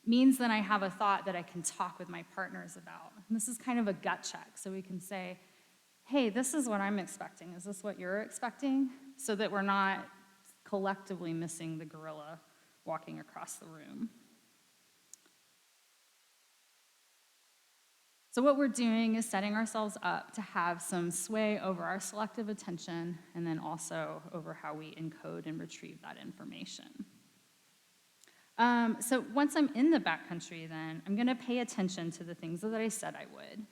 means that I have a thought that I can talk with my partners about. And this is kind of a gut check, so we can say, hey, this is what I'm expecting. Is this what you're expecting? So that we're not collectively missing the gorilla walking across the room. So what we're doing is setting ourselves up to have some sway over our selective attention and then also over how we encode and retrieve that information. So once I'm in the backcountry then, I'm gonna pay attention to the things that I said I would.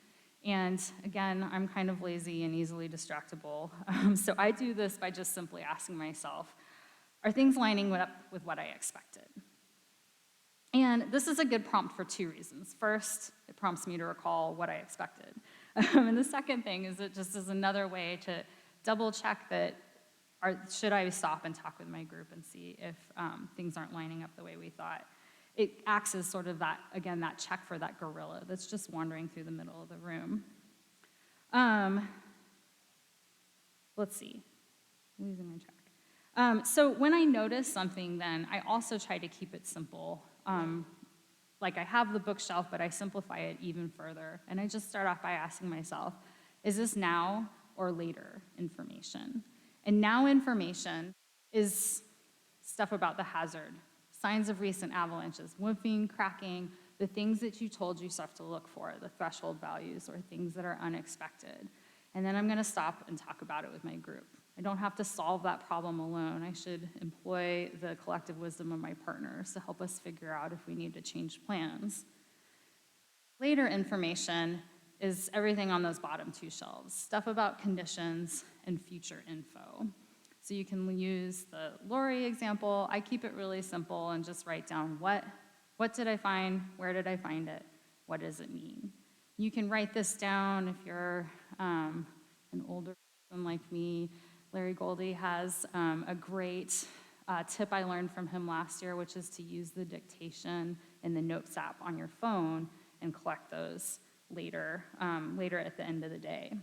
And again, I'm kind of lazy and easily distractible. So I do this by just simply asking myself, are things lining up with what I expected? And this is a good prompt for two reasons. First, it prompts me to recall what I expected. And the second thing is it just is another way to double check that, should I stop and talk with my group and see if things aren't lining up the way we thought. It acts as sort of that, again, that check for that gorilla that's just wandering through the middle of the room. Let's see, I'm losing my track. So when I notice something then, I also try to keep it simple. Like I have the bookshelf, but I simplify it even further. And I just start off by asking myself, is this now or later information? And now information is stuff about the hazard, signs of recent avalanches, woofing, cracking, the things that you told yourself to look for, the threshold values or things that are unexpected. And then I'm gonna stop and talk about it with my group. I don't have to solve that problem alone. I should employ the collective wisdom of my partners to help us figure out if we need to change plans. Later information is everything on those bottom two shelves, stuff about conditions and future info. So you can use the Lori example. I keep it really simple and just write down what did I find, where did I find it, what does it mean? You can write this down if you're an older person like me. Larry Goldie has a great tip I learned from him last year, which is to use the dictation in the Notes app on your phone and collect those later at the end of the day.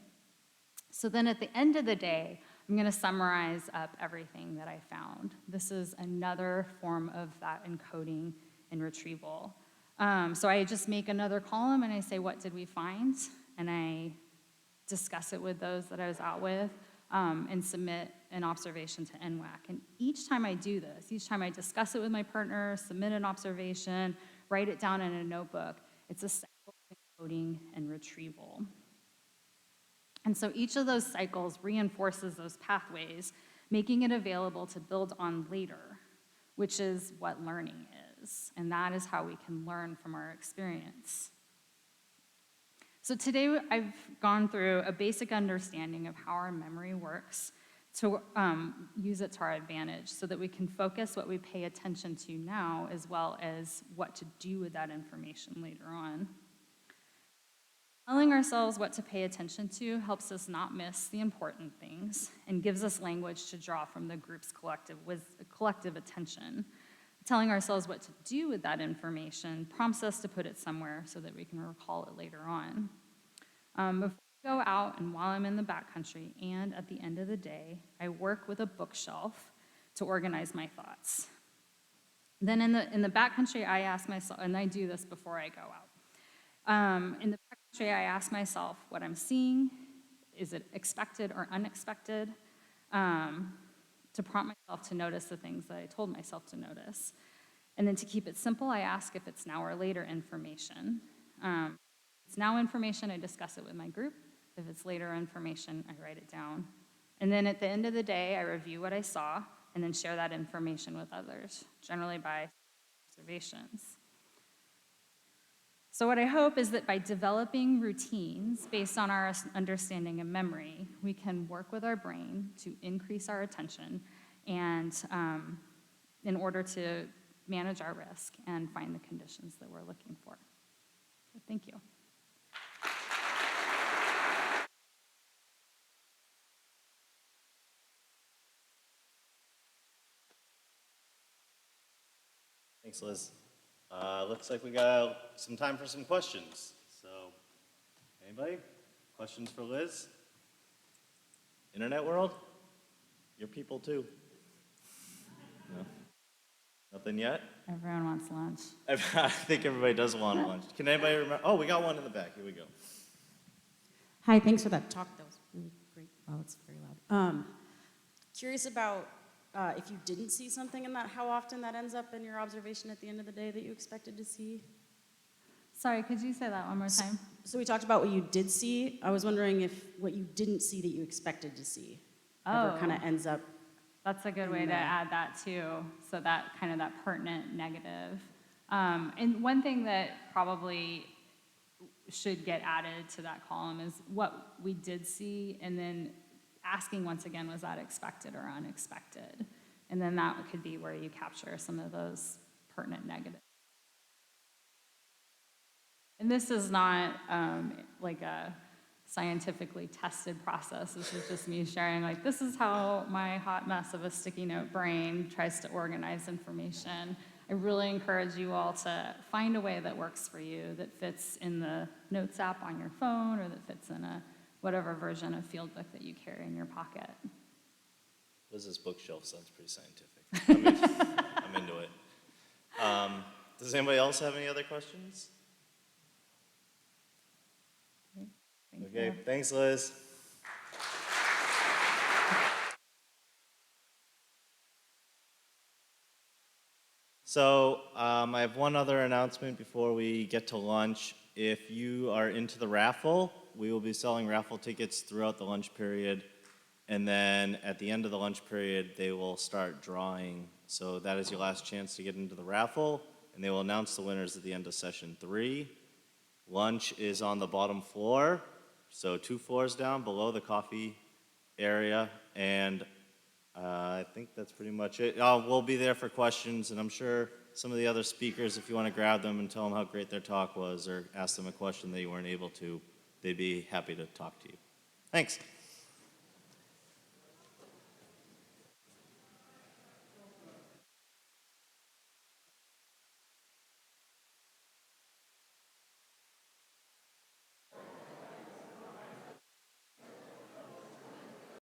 So then at the end of the day, I'm gonna summarize up everything that I found. This is another form of that encoding and retrieval. So I just make another column and I say, what did we find? And I discuss it with those that I was out with and submit an observation to NWAC. And each time I do this, each time I discuss it with my partner, submit an observation, write it down in a notebook, it's a cycle of encoding and retrieval. And so each of those cycles reinforces those pathways, making it available to build on later, which is what learning is. And that is how we can learn from our experience. So today I've gone through a basic understanding of how our memory works to use it to our advantage so that we can focus what we pay attention to now as well as what to do with that information later on. Telling ourselves what to pay attention to helps us not miss the important things and gives us language to draw from the group's collective attention. Telling ourselves what to do with that information prompts us to put it somewhere so that we can recall it later on. Before I go out and while I'm in the backcountry and at the end of the day, I work with a bookshelf to organize my thoughts. Then in the backcountry, I ask myself, and I do this before I go out. In the backcountry, I ask myself what I'm seeing, is it expected or unexpected? To prompt myself to notice the things that I told myself to notice. And then to keep it simple, I ask if it's now or later information. If it's now information, I discuss it with my group. If it's later information, I write it down. And then at the end of the day, I review what I saw and then share that information with others, generally by observations. So what I hope is that by developing routines based on our understanding of memory, we can work with our brain to increase our attention and in order to manage our risk and find the conditions that we're looking for. So thank you. Thanks, Liz. Looks like we got some time for some questions. So, anybody? Questions for Liz? Internet world? Your people too. No? Nothing yet? Everyone wants lunch. I think everybody does want lunch. Can anybody remember? Oh, we got one in the back. Here we go. Hi, thanks for that talk. That was really great. Wow, it's very loud. Curious about if you didn't see something in that, how often that ends up in your observation at the end of the day that you expected to see? Sorry, could you say that one more time? So we talked about what you did see. I was wondering if what you didn't see that you expected to see ever Oh. kind of ends up. That's a good way to add that too. So that kind of that pertinent negative. And one thing that probably should get added to that column is what we did see, and then asking once again, was that expected or unexpected? And then that could be where you capture some of those pertinent negatives. And this is not like a scientifically tested process. This is just me sharing, like, this is how my hot mess of a sticky note brain tries to organize information. I really encourage you all to find a way that works for you, that fits in the Notes app on your phone, or that fits in a whatever version of field book that you carry in your pocket. Liz's bookshelf sounds pretty scientific. I'm into it. Does anybody else have any other questions? Thank Okay, you. thanks, Liz. So I have one other announcement before we get to lunch. If you are into the raffle, we will be selling raffle tickets throughout the lunch period. And then at the end of the lunch period, they will start drawing. So that is your last chance to get into the raffle. And they will announce the winners at the end of session 3. Lunch is on the bottom floor. So 2 floors down below the coffee area. And I think that's pretty much it. We'll be there for questions, and I'm sure some of the other speakers, if you want to grab them and tell them how great their talk was, or ask them a question that you weren't able to, they'd be happy to talk to you. Thanks.